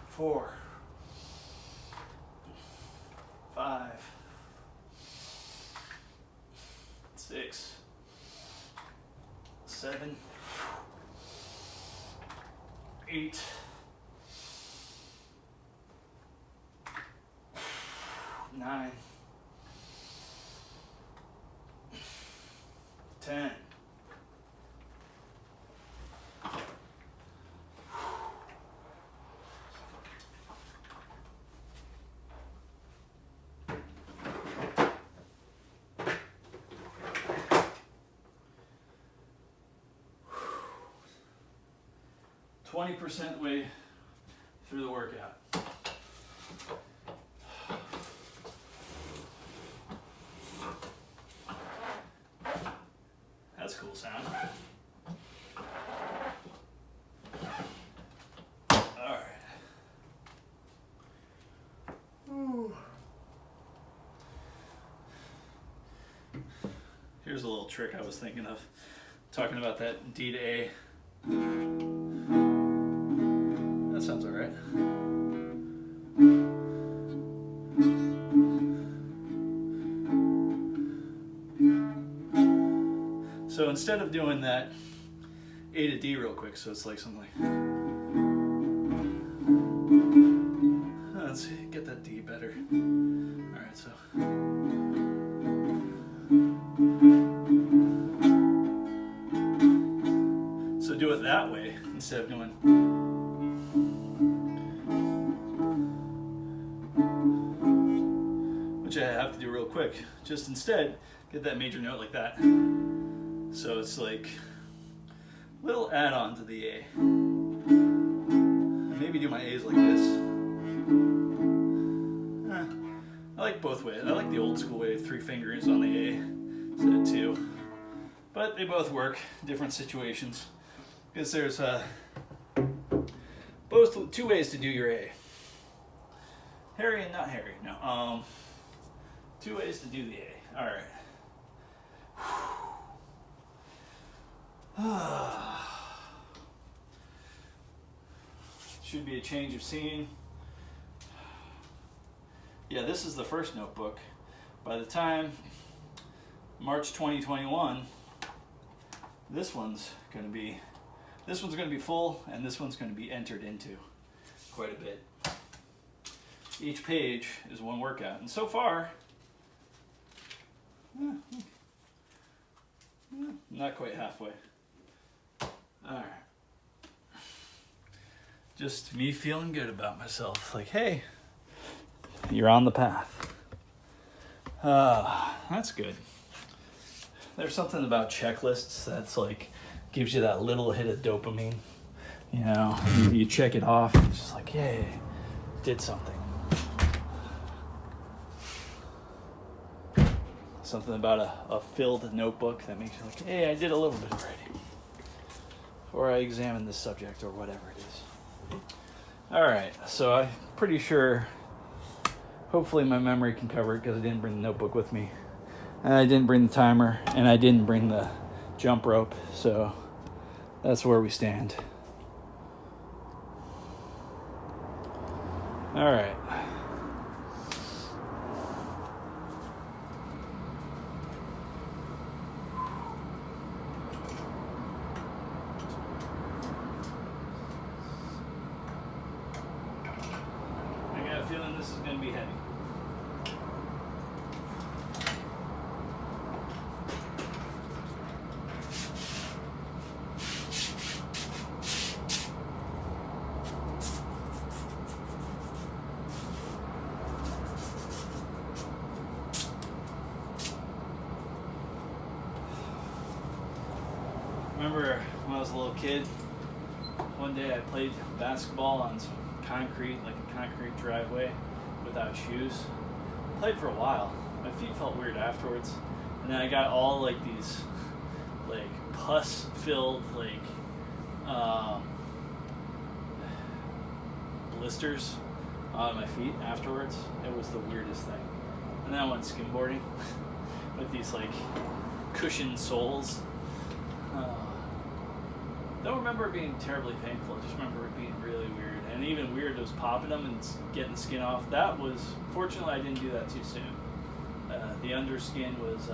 4, 5, 6, 7, 8, 9, 10. %20 way through the workout. That's a cool sound. All right. Here's a little trick I was thinking of. Talking about that D to A. That sounds all right. So instead of doing that A to D real quick, so it's like something like, let's get that D better. All right, so. So do it that way instead of going. Which I have to do real quick. Just instead, get that major note like that. So it's like a little add-on to the A. And maybe do my A's like this. I like both ways. I like the old school way, 3 fingers on the A instead of 2. But they both work, different situations. Because there's both 2 ways to do your A. Hairy and not hairy. No. 2 ways to do the A. All right. Should be a change of scene. Yeah, this is the first notebook. By the time March 2021, this one's going to be full, and this one's going to be entered into quite a bit. Each page is one workout, and so far, not quite halfway. All right. Just me feeling good about myself. Like, hey, you're on the path. That's good. There's something about checklists that's like, gives you that little hit of dopamine. You know, you check it off, and it's just like, yay, did something. Something about a filled notebook that makes you like, hey, I did a little bit of writing. Or I examined this subject, or whatever it is. All right, so I'm pretty sure, hopefully my memory can cover it because I didn't bring the notebook with me. And I didn't bring the timer, and I didn't bring the jump rope, so that's where we stand. All right. a feeling this is going to be heavy. Remember when I was a little kid, one day I played basketball on some concrete, like a concrete driveway without shoes. Played for a while. My feet felt weird afterwards. And then I got all like these like pus filled like blisters on my feet afterwards. It was the weirdest thing. And then I went skimboarding with these like cushioned soles. Don't remember it being terribly painful. I just remember it being really weird. And even weird was popping them and getting the skin off. That was, fortunately I didn't do that too soon. The underskin was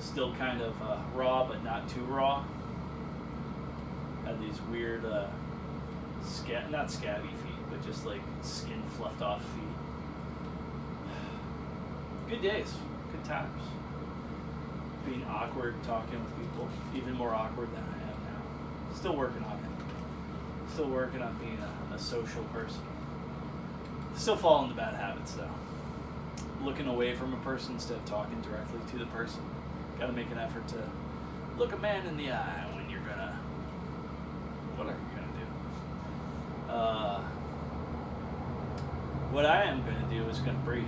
still kind of raw, but not too raw. Had these weird, not scabby feet, but just like skin fluffed off feet. Good days, good times. Being awkward, talking with people, even more awkward than I am now. Still working on it. Still working on being a social person. Still fall into bad habits though. Looking away from a person instead of talking directly to the person. Gotta make an effort to look a man in the eye when you're gonna, whatever you're gonna do. What I am gonna do is gonna breathe.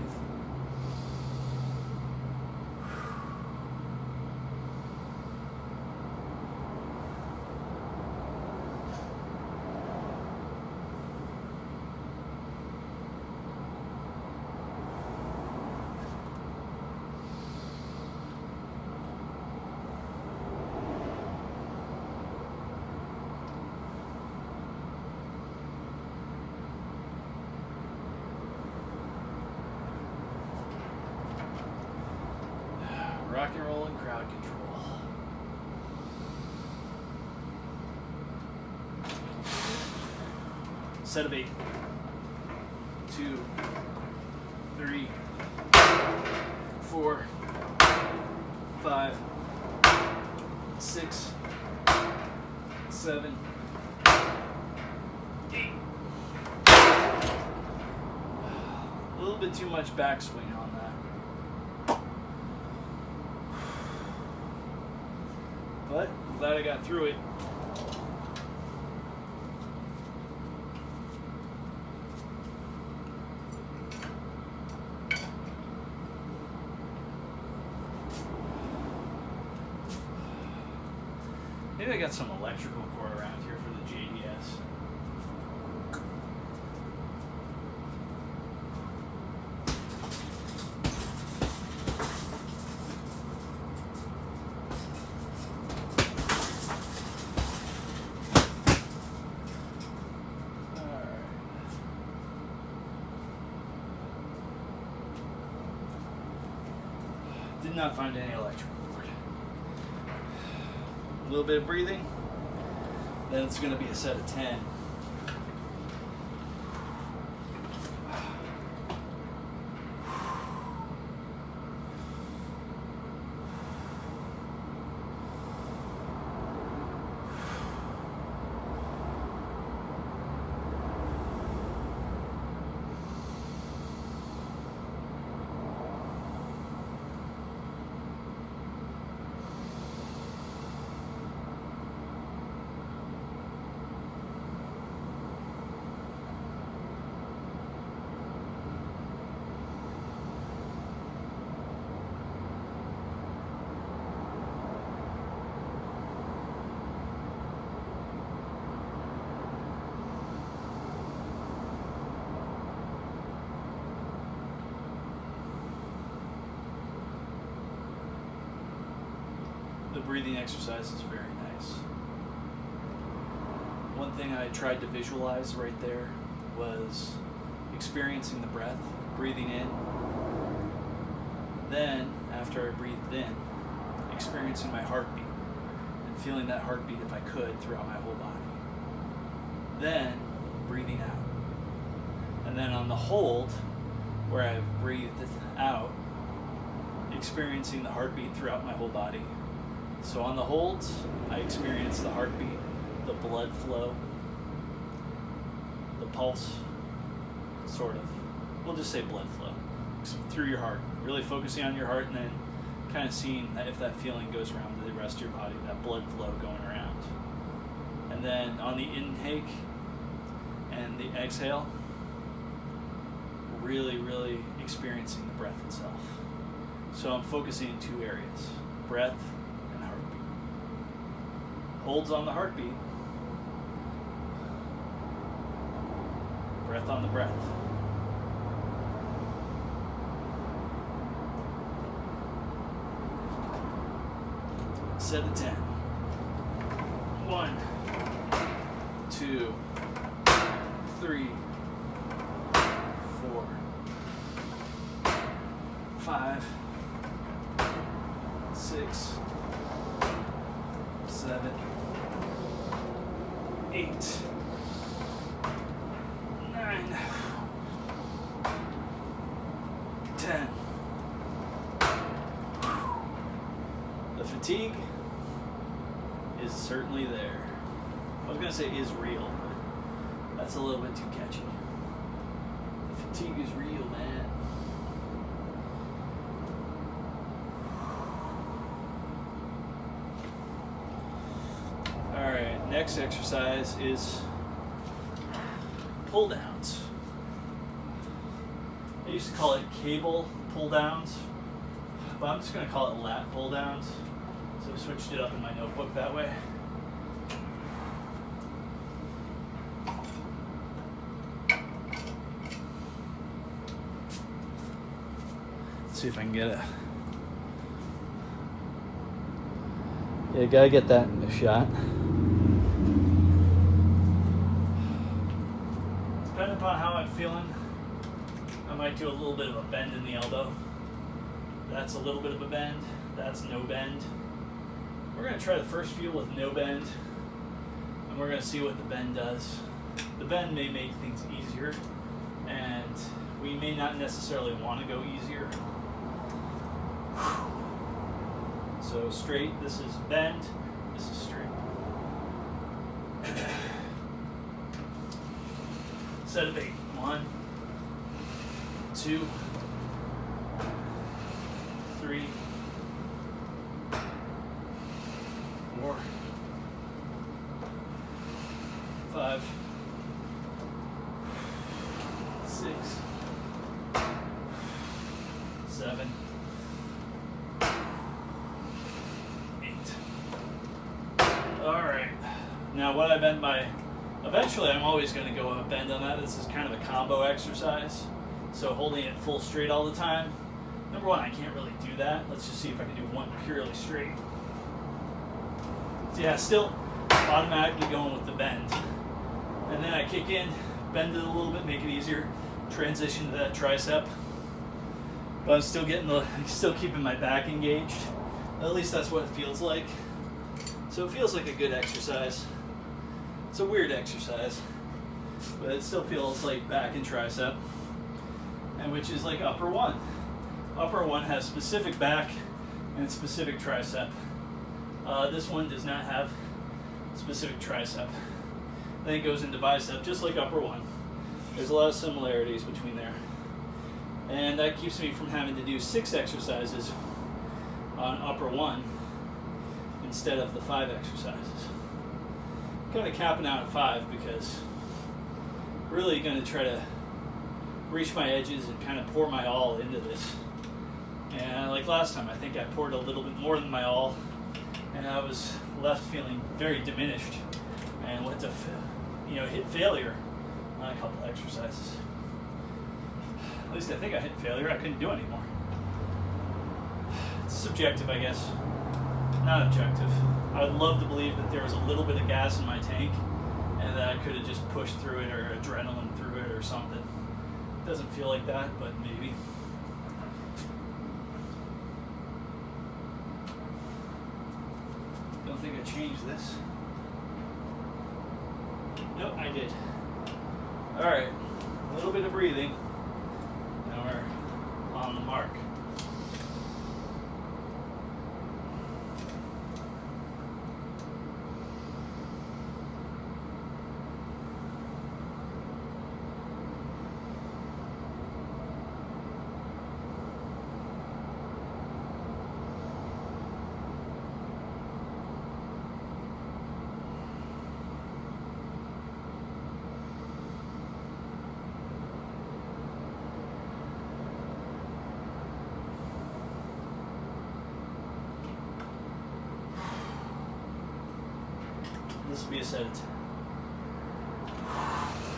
Rock and roll and crowd control. Set of 8. 2, 3, 4, 5, 6, 7, 8. A little bit too much backswing on that. But I'm glad I got through it. Maybe I got some electrical cord around here for the JDS. Did not find any electrical cord. A little bit of breathing, then it's going to be a set of 10. The breathing exercise is very nice. One thing I tried to visualize right there was experiencing the breath, breathing in. Then, after I breathed in, experiencing my heartbeat and feeling that heartbeat if I could throughout my whole body. Then, breathing out. then on the hold, where I've breathed out, experiencing the heartbeat throughout my whole body. So on the holds, I experience the heartbeat, the blood flow, the pulse, sort of. We'll just say blood flow through your heart. Really focusing on your heart and then kind of seeing that if that feeling goes around to the rest of your body, that blood flow going around. And then on the intake and the exhale, really, really experiencing the breath itself. So I'm focusing in two areas, breath and heartbeat. Holds on the heartbeat, breath on the breath. Set of 10. 1, 2, 3, 4, 5, 6, 7, 8, 9, 10. The fatigue is certainly there. I was going to say is real, but that's a little bit too catchy. The fatigue is real, man. Alright, next exercise is pull downs. I used to call it cable pull downs, but I'm just going to call it lat pull downs. So I switched it up in my notebook that way. Let's see if I can get a... Yeah, gotta get that in the shot. Depending upon how I'm feeling, I might do a little bit of a bend in the elbow. That's a little bit of a bend. That's no bend. We're going to try the first few with no bend, and we're going to see what the bend does. The bend may make things easier, and we may not necessarily want to go easier. So straight, this is bend, this is straight. Set of 8. 1, 2, 3, 4, 5, 6, 7, 8. All right. Now what I meant by eventually I'm always going to go a bend on that. This is kind of a combo exercise. So holding it full straight all the time. Number one, I can't really do that. Let's just see if I can do one purely straight. So yeah, still automatically going with the bend. And then I kick in, bend it a little bit, make it easier, transition to that tricep. But I'm still still keeping my back engaged. At least that's what it feels like. So it feels like a good exercise. It's a weird exercise, but it still feels like back and tricep, and which is like upper one. Upper one has specific back and specific tricep. This one does not have specific tricep. Then it goes into bicep, just like upper one. There's a lot of similarities between there. And that keeps me from having to do 6 exercises on upper one instead of the 5 exercises. I'm kind of capping out at 5 because really going to try to reach my edges and kind of pour my all into this. And like last time, I think I poured a little bit more than my all, and I was left feeling very diminished and went to hit failure on a couple exercises. At least I think I hit failure. I couldn't do anymore. It's subjective, I guess. Not objective. I would love to believe that there was a little bit of gas in my tank and that I could have just pushed through it or adrenaline through it or something. It doesn't feel like that, but maybe. Don't think I changed this. Nope, I did. Alright, little bit of breathing, and we're on the mark. This will be a set of 10.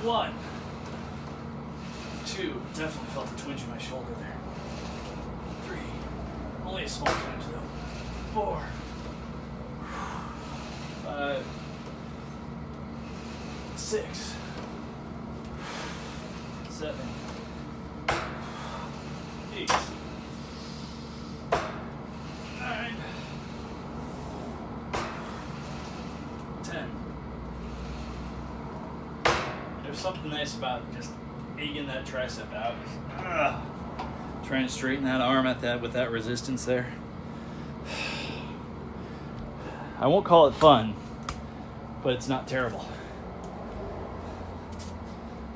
1, 2, definitely felt a twinge in my shoulder there. 3, only a small twinge though. 4, 5, 6, 7, 8, 9, 10. There's something nice about just egging that tricep out. Trying to straighten that arm at that with that resistance there. I won't call it fun, but it's not terrible.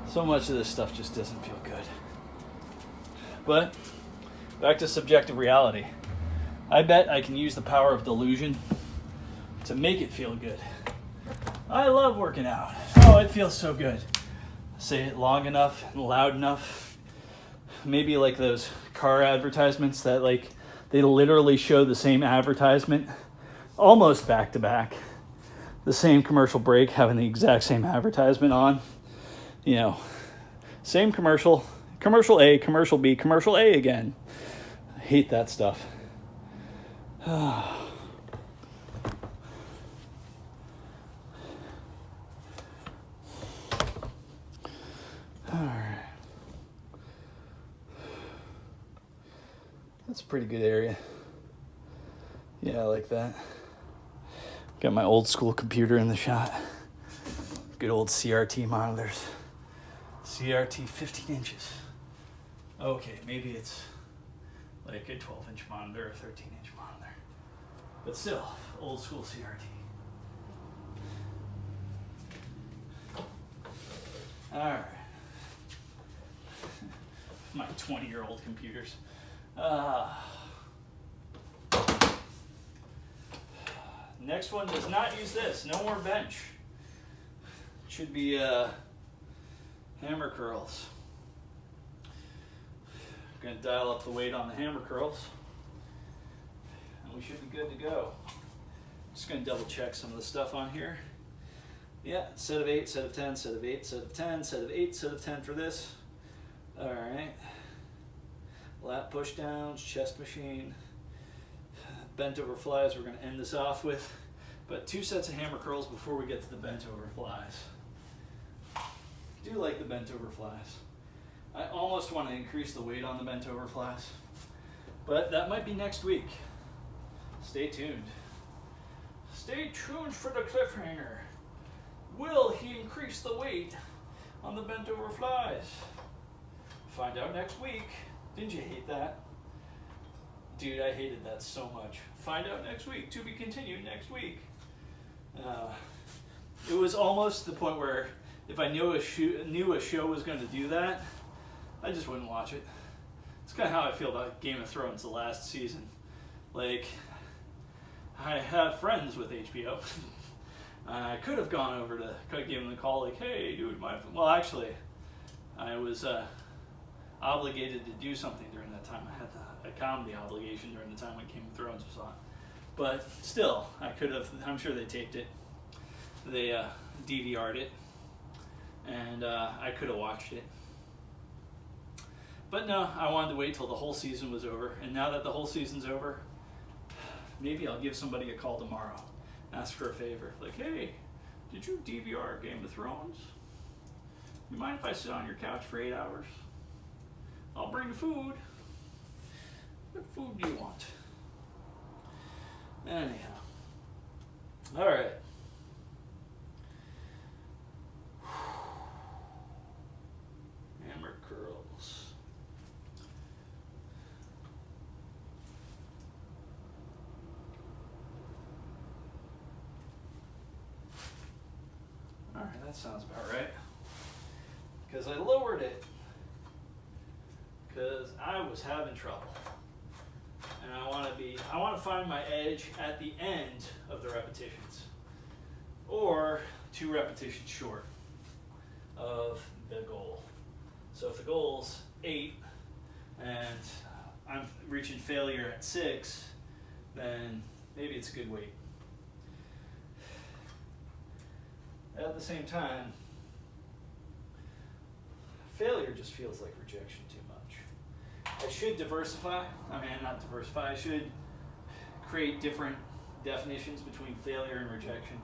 So much of this stuff just doesn't feel good. But back to subjective reality. I bet I can use the power of delusion to make it feel good. I love working out. Oh, it feels so good. Say it long enough and loud enough. Maybe like those car advertisements that like they literally show the same advertisement almost back to back. The same commercial break having the exact same advertisement on. You know, same commercial. Commercial A, commercial B, commercial A again. I hate that stuff. Alright. That's a pretty good area. Yeah, I like that. Got my old school computer in the shot. Good old CRT monitors. CRT 15 inches. Okay, maybe it's like a 12-inch monitor or a 13-inch monitor. But still, old school CRT. Alright. My 20-year-old computers. Next one does not use this. No more bench. Should be hammer curls. I'm going to dial up the weight on the hammer curls. And we should be good to go. Just going to double check some of the stuff on here. Yeah, set of 8, set of 10, set of 8, set of 10, set of 8, set of 10 for this. All right. Lat push downs, chest machine, bent over flies. We're going to end this off with, but 2 sets of hammer curls before we get to the bent over flies. I do like the bent over flies. I almost want to increase the weight on the bent over flies, but that might be next week. Stay tuned. Stay tuned for the cliffhanger. Will he increase the weight on the bent over flies? Find out next week. Didn't you hate that? Dude, I hated that so much. Find out next week. To be continued next week. It was almost the point where if I knew a show was going to do that, I just wouldn't watch it. It's kind of how I feel about Game of Thrones the last season. Like, I have friends with HBO. I could have gone over to give them a call like, hey, dude, well, actually, I was obligated to do something during that time. I had a comedy obligation during the time when Game of Thrones was on. But still, I could have, I'm sure they taped it. They DVR'd it. And I could have watched it. But no, I wanted to wait till the whole season was over. And now that the whole season's over, maybe I'll give somebody a call tomorrow. Ask for a favor. Like, hey, did you DVR Game of Thrones? You mind if I sit on your couch for 8 hours? I'll bring the food. What food do you want? Anyhow. All right. Alright, that sounds about right. Because I lowered it because I was having trouble. And I want to find my edge at the end of the repetitions. Or 2 repetitions short of the goal. So if the goal's 8 and I'm reaching failure at 6, then maybe it's a good weight. At the same time, failure just feels like rejection too much. I should diversify. Not diversify. I should create different definitions between failure and rejection.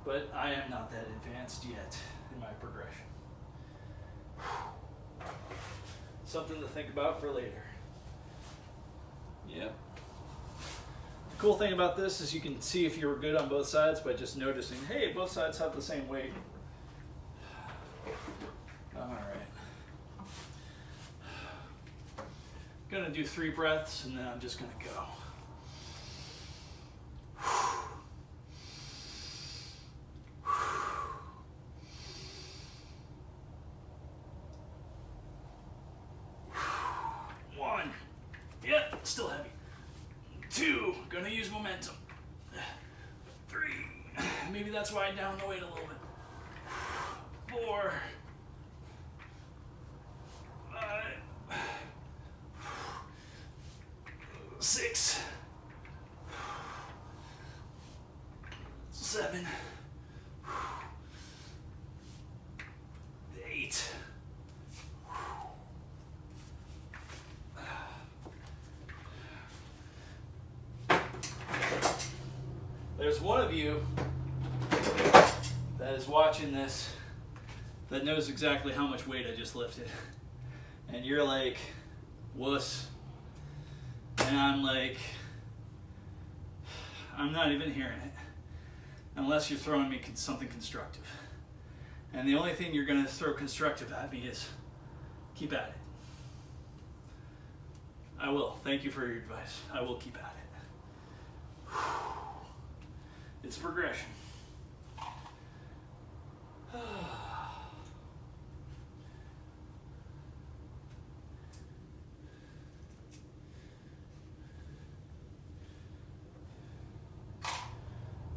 But I am not that advanced yet in my progression. Something to think about for later. Yep. The cool thing about this is you can see if you're good on both sides by just noticing, hey, both sides have the same weight. All right. Gonna do 3 breaths and then I'm just gonna go. Still heavy. 2, gonna use momentum. 3, maybe that's why I down the weight a little bit. 4, 5, 6, 7, 8. There's one of you that is watching this that knows exactly how much weight I just lifted. And you're like, wuss. And I'm like, I'm not even hearing it. Unless you're throwing me something constructive. And the only thing you're going to throw constructive at me is keep at it. I will. Thank you for your advice. I will keep at it. It's progression.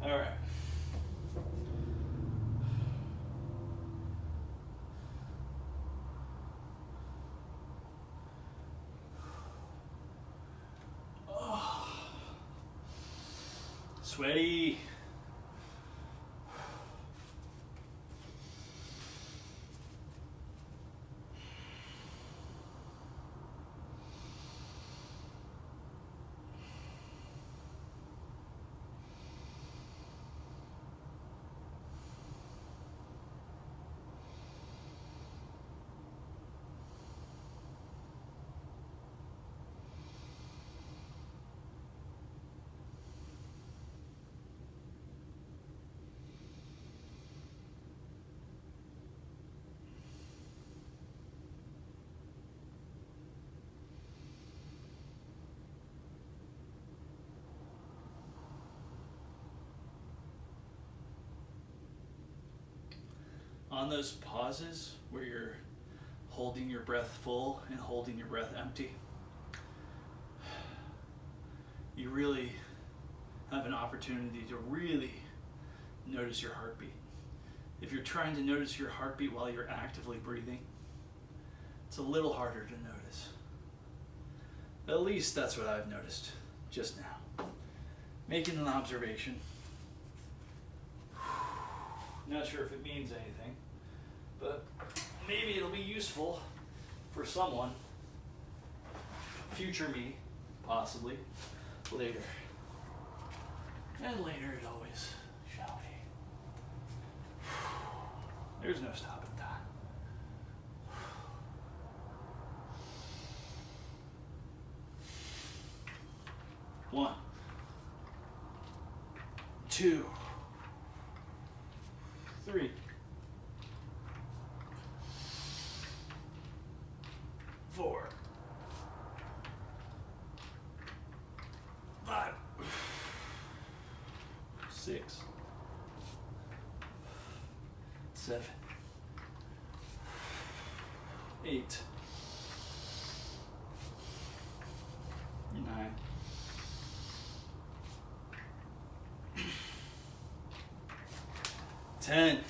All right. Sweaty. On those pauses where you're holding your breath full and holding your breath empty, you really have an opportunity to really notice your heartbeat. If you're trying to notice your heartbeat while you're actively breathing, it's a little harder to notice. At least that's what I've noticed just now. Making an observation. Not sure if it means anything, but maybe it'll be useful for someone, future me, possibly, later. And later it always shall be. There's no stopping time. 1, 2, 3, 4, 5, 6, 7, 8, 9, 10. A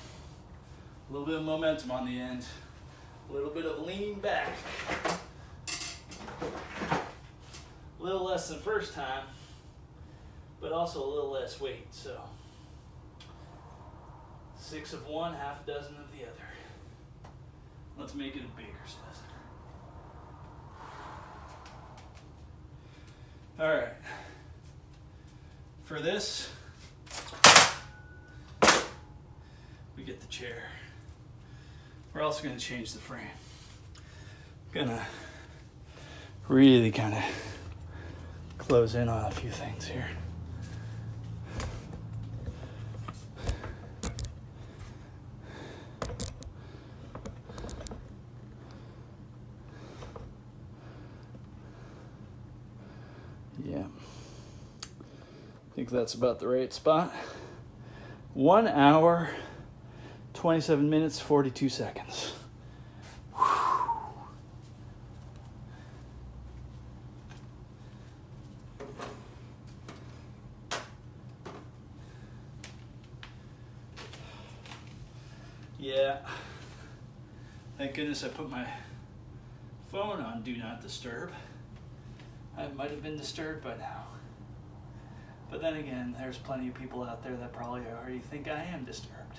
little bit of momentum on the end. A little bit of lean back. A little less than first time, but also a little less weight. So 6 of one, half a dozen of the other. Let's make it a baker's dozen. All right. For this, we get the chair. We're also going to change the frame. Gonna really kind of close in on a few things here. Yeah, I think that's about the right spot. 1 hour, 27 minutes, 42 seconds. Yeah, thank goodness I put my phone on Do Not Disturb. I might have been disturbed by now. But then again, there's plenty of people out there that probably already think I am disturbed.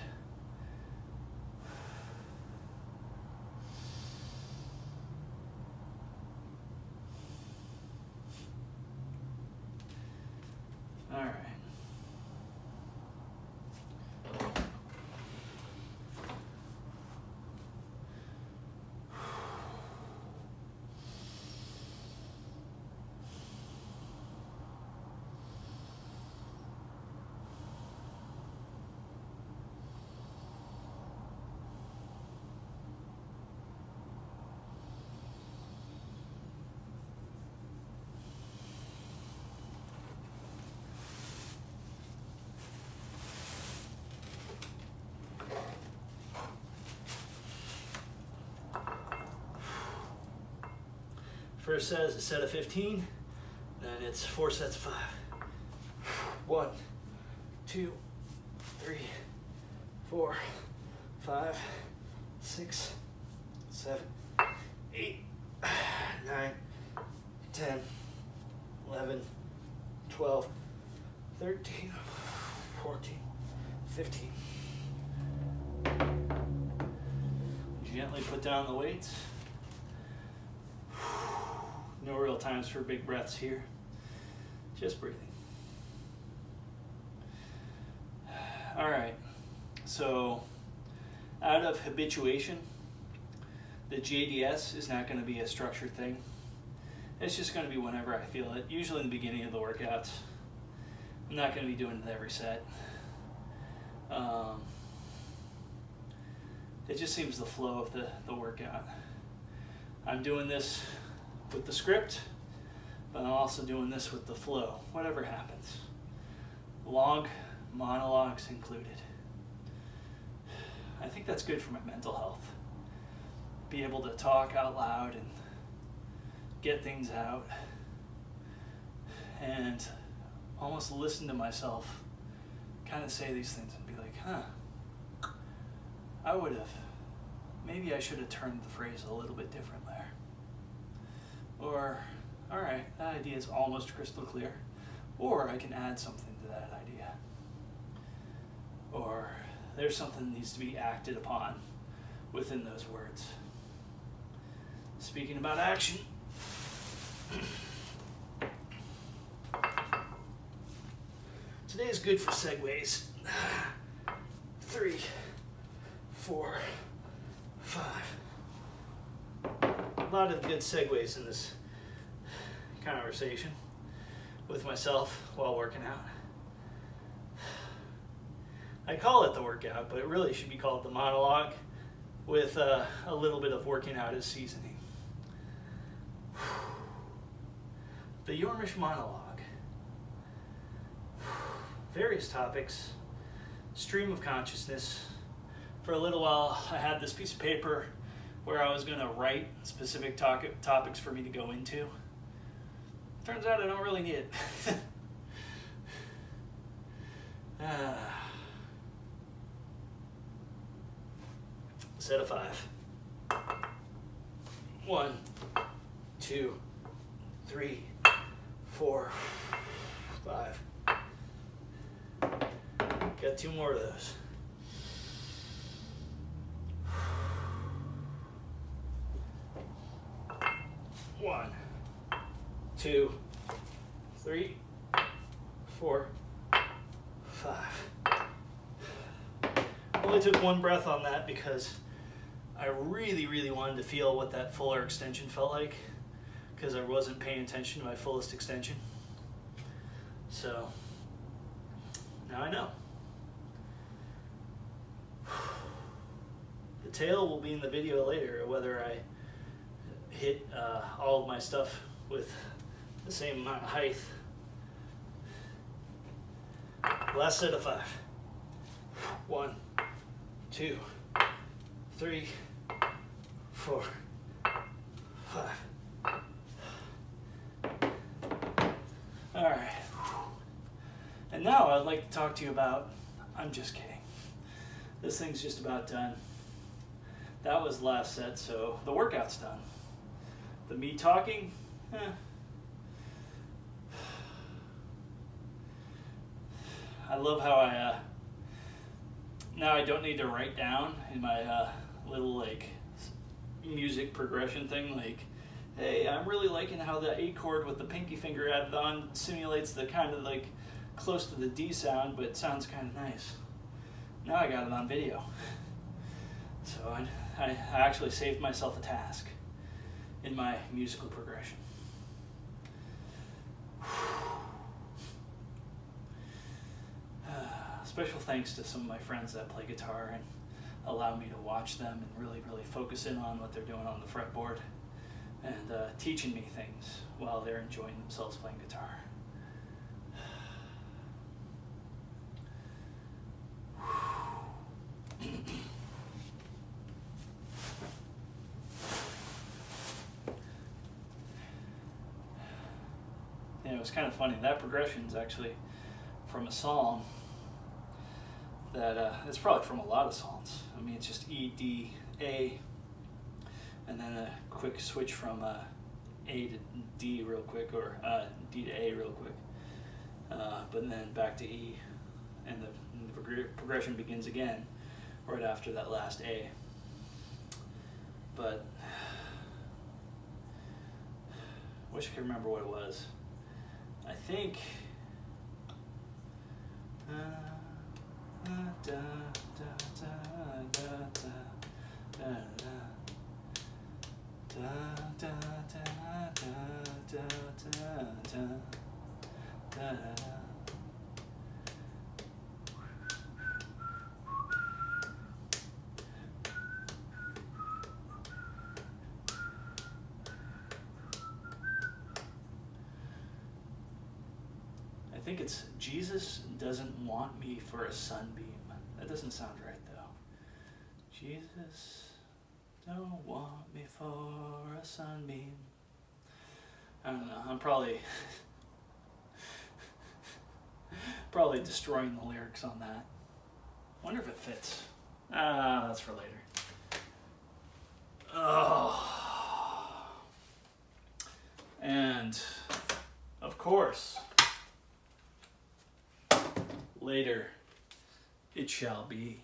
All right. First set is a set of 15, then it's 4 sets of 5. 1, 2, 3, 4, 5, 6, 7, 8, 9, 10, 11, 12, 13, 14, 15. Gently put down the weights. No real times for big breaths here. Just breathing. All right. So out of habituation, the JDS is not going to be a structured thing. It's just going to be whenever I feel it, usually in the beginning of the workouts. I'm not going to be doing it every set. It just seems the flow of the workout. I'm doing this with the script, but I'm also doing this with the flow, whatever happens. Long monologues included. I think that's good for my mental health. Be able to talk out loud and get things out and almost listen to myself kind of say these things and be like, maybe I should have turned the phrase a little bit different there. Or, all right, that idea is almost crystal clear. Or I can add something to that idea. Or there's something that needs to be acted upon within those words. Speaking about action. Today is good for segues. 3, 4, 5. A lot of good segues in this conversation with myself while working out. I call it the workout, but it really should be called the monologue with a little bit of working out as seasoning. The Yormish monologue. Various topics, stream of consciousness, for a little while, I had this piece of paper where I was going to write specific topics for me to go into. Turns out I don't really need it. Set of 5. 1, 2, 3, 4, 5. Got 2 more of those. One, 2, 3, 4, 5. Only took 1 breath on that because I really wanted to feel what that fuller extension felt like, because I wasn't paying attention to my fullest extension. So now I know. The tail will be in the video later, whether I hit all of my stuff with the same amount of height. Last set of 5. 1, 2, 3, 4, 5. All right. And now I'd like to talk to you about, I'm just kidding. This thing's just about done. That was the last set, so the workout's done. The me talking, I love how now I don't need to write down in my little like music progression thing, like, hey, I'm really liking how the A chord with the pinky finger added on simulates the kind of like close to the D sound, but it sounds kind of nice. Now I got it on video. So I actually saved myself a task in my musical progression. Special thanks to some of my friends that play guitar and allow me to watch them and really focus in on what they're doing on the fretboard, and teaching me things while they're enjoying themselves playing guitar. Yeah, it was kind of funny. That progression is actually from a song that it's probably from a lot of songs. I mean, it's just E, D, A, and then a quick switch from A to D real quick, or D to A real quick, but then back to E, and the progression begins again right after that last A. But wish I could remember what it was. I think it's Jesus doesn't want me for a sunbeam. That doesn't sound right though. Jesus don't want me for a sunbeam. I don't know. I'm probably destroying the lyrics on that. Wonder if it fits. That's for later. Oh. And of course, later it shall be.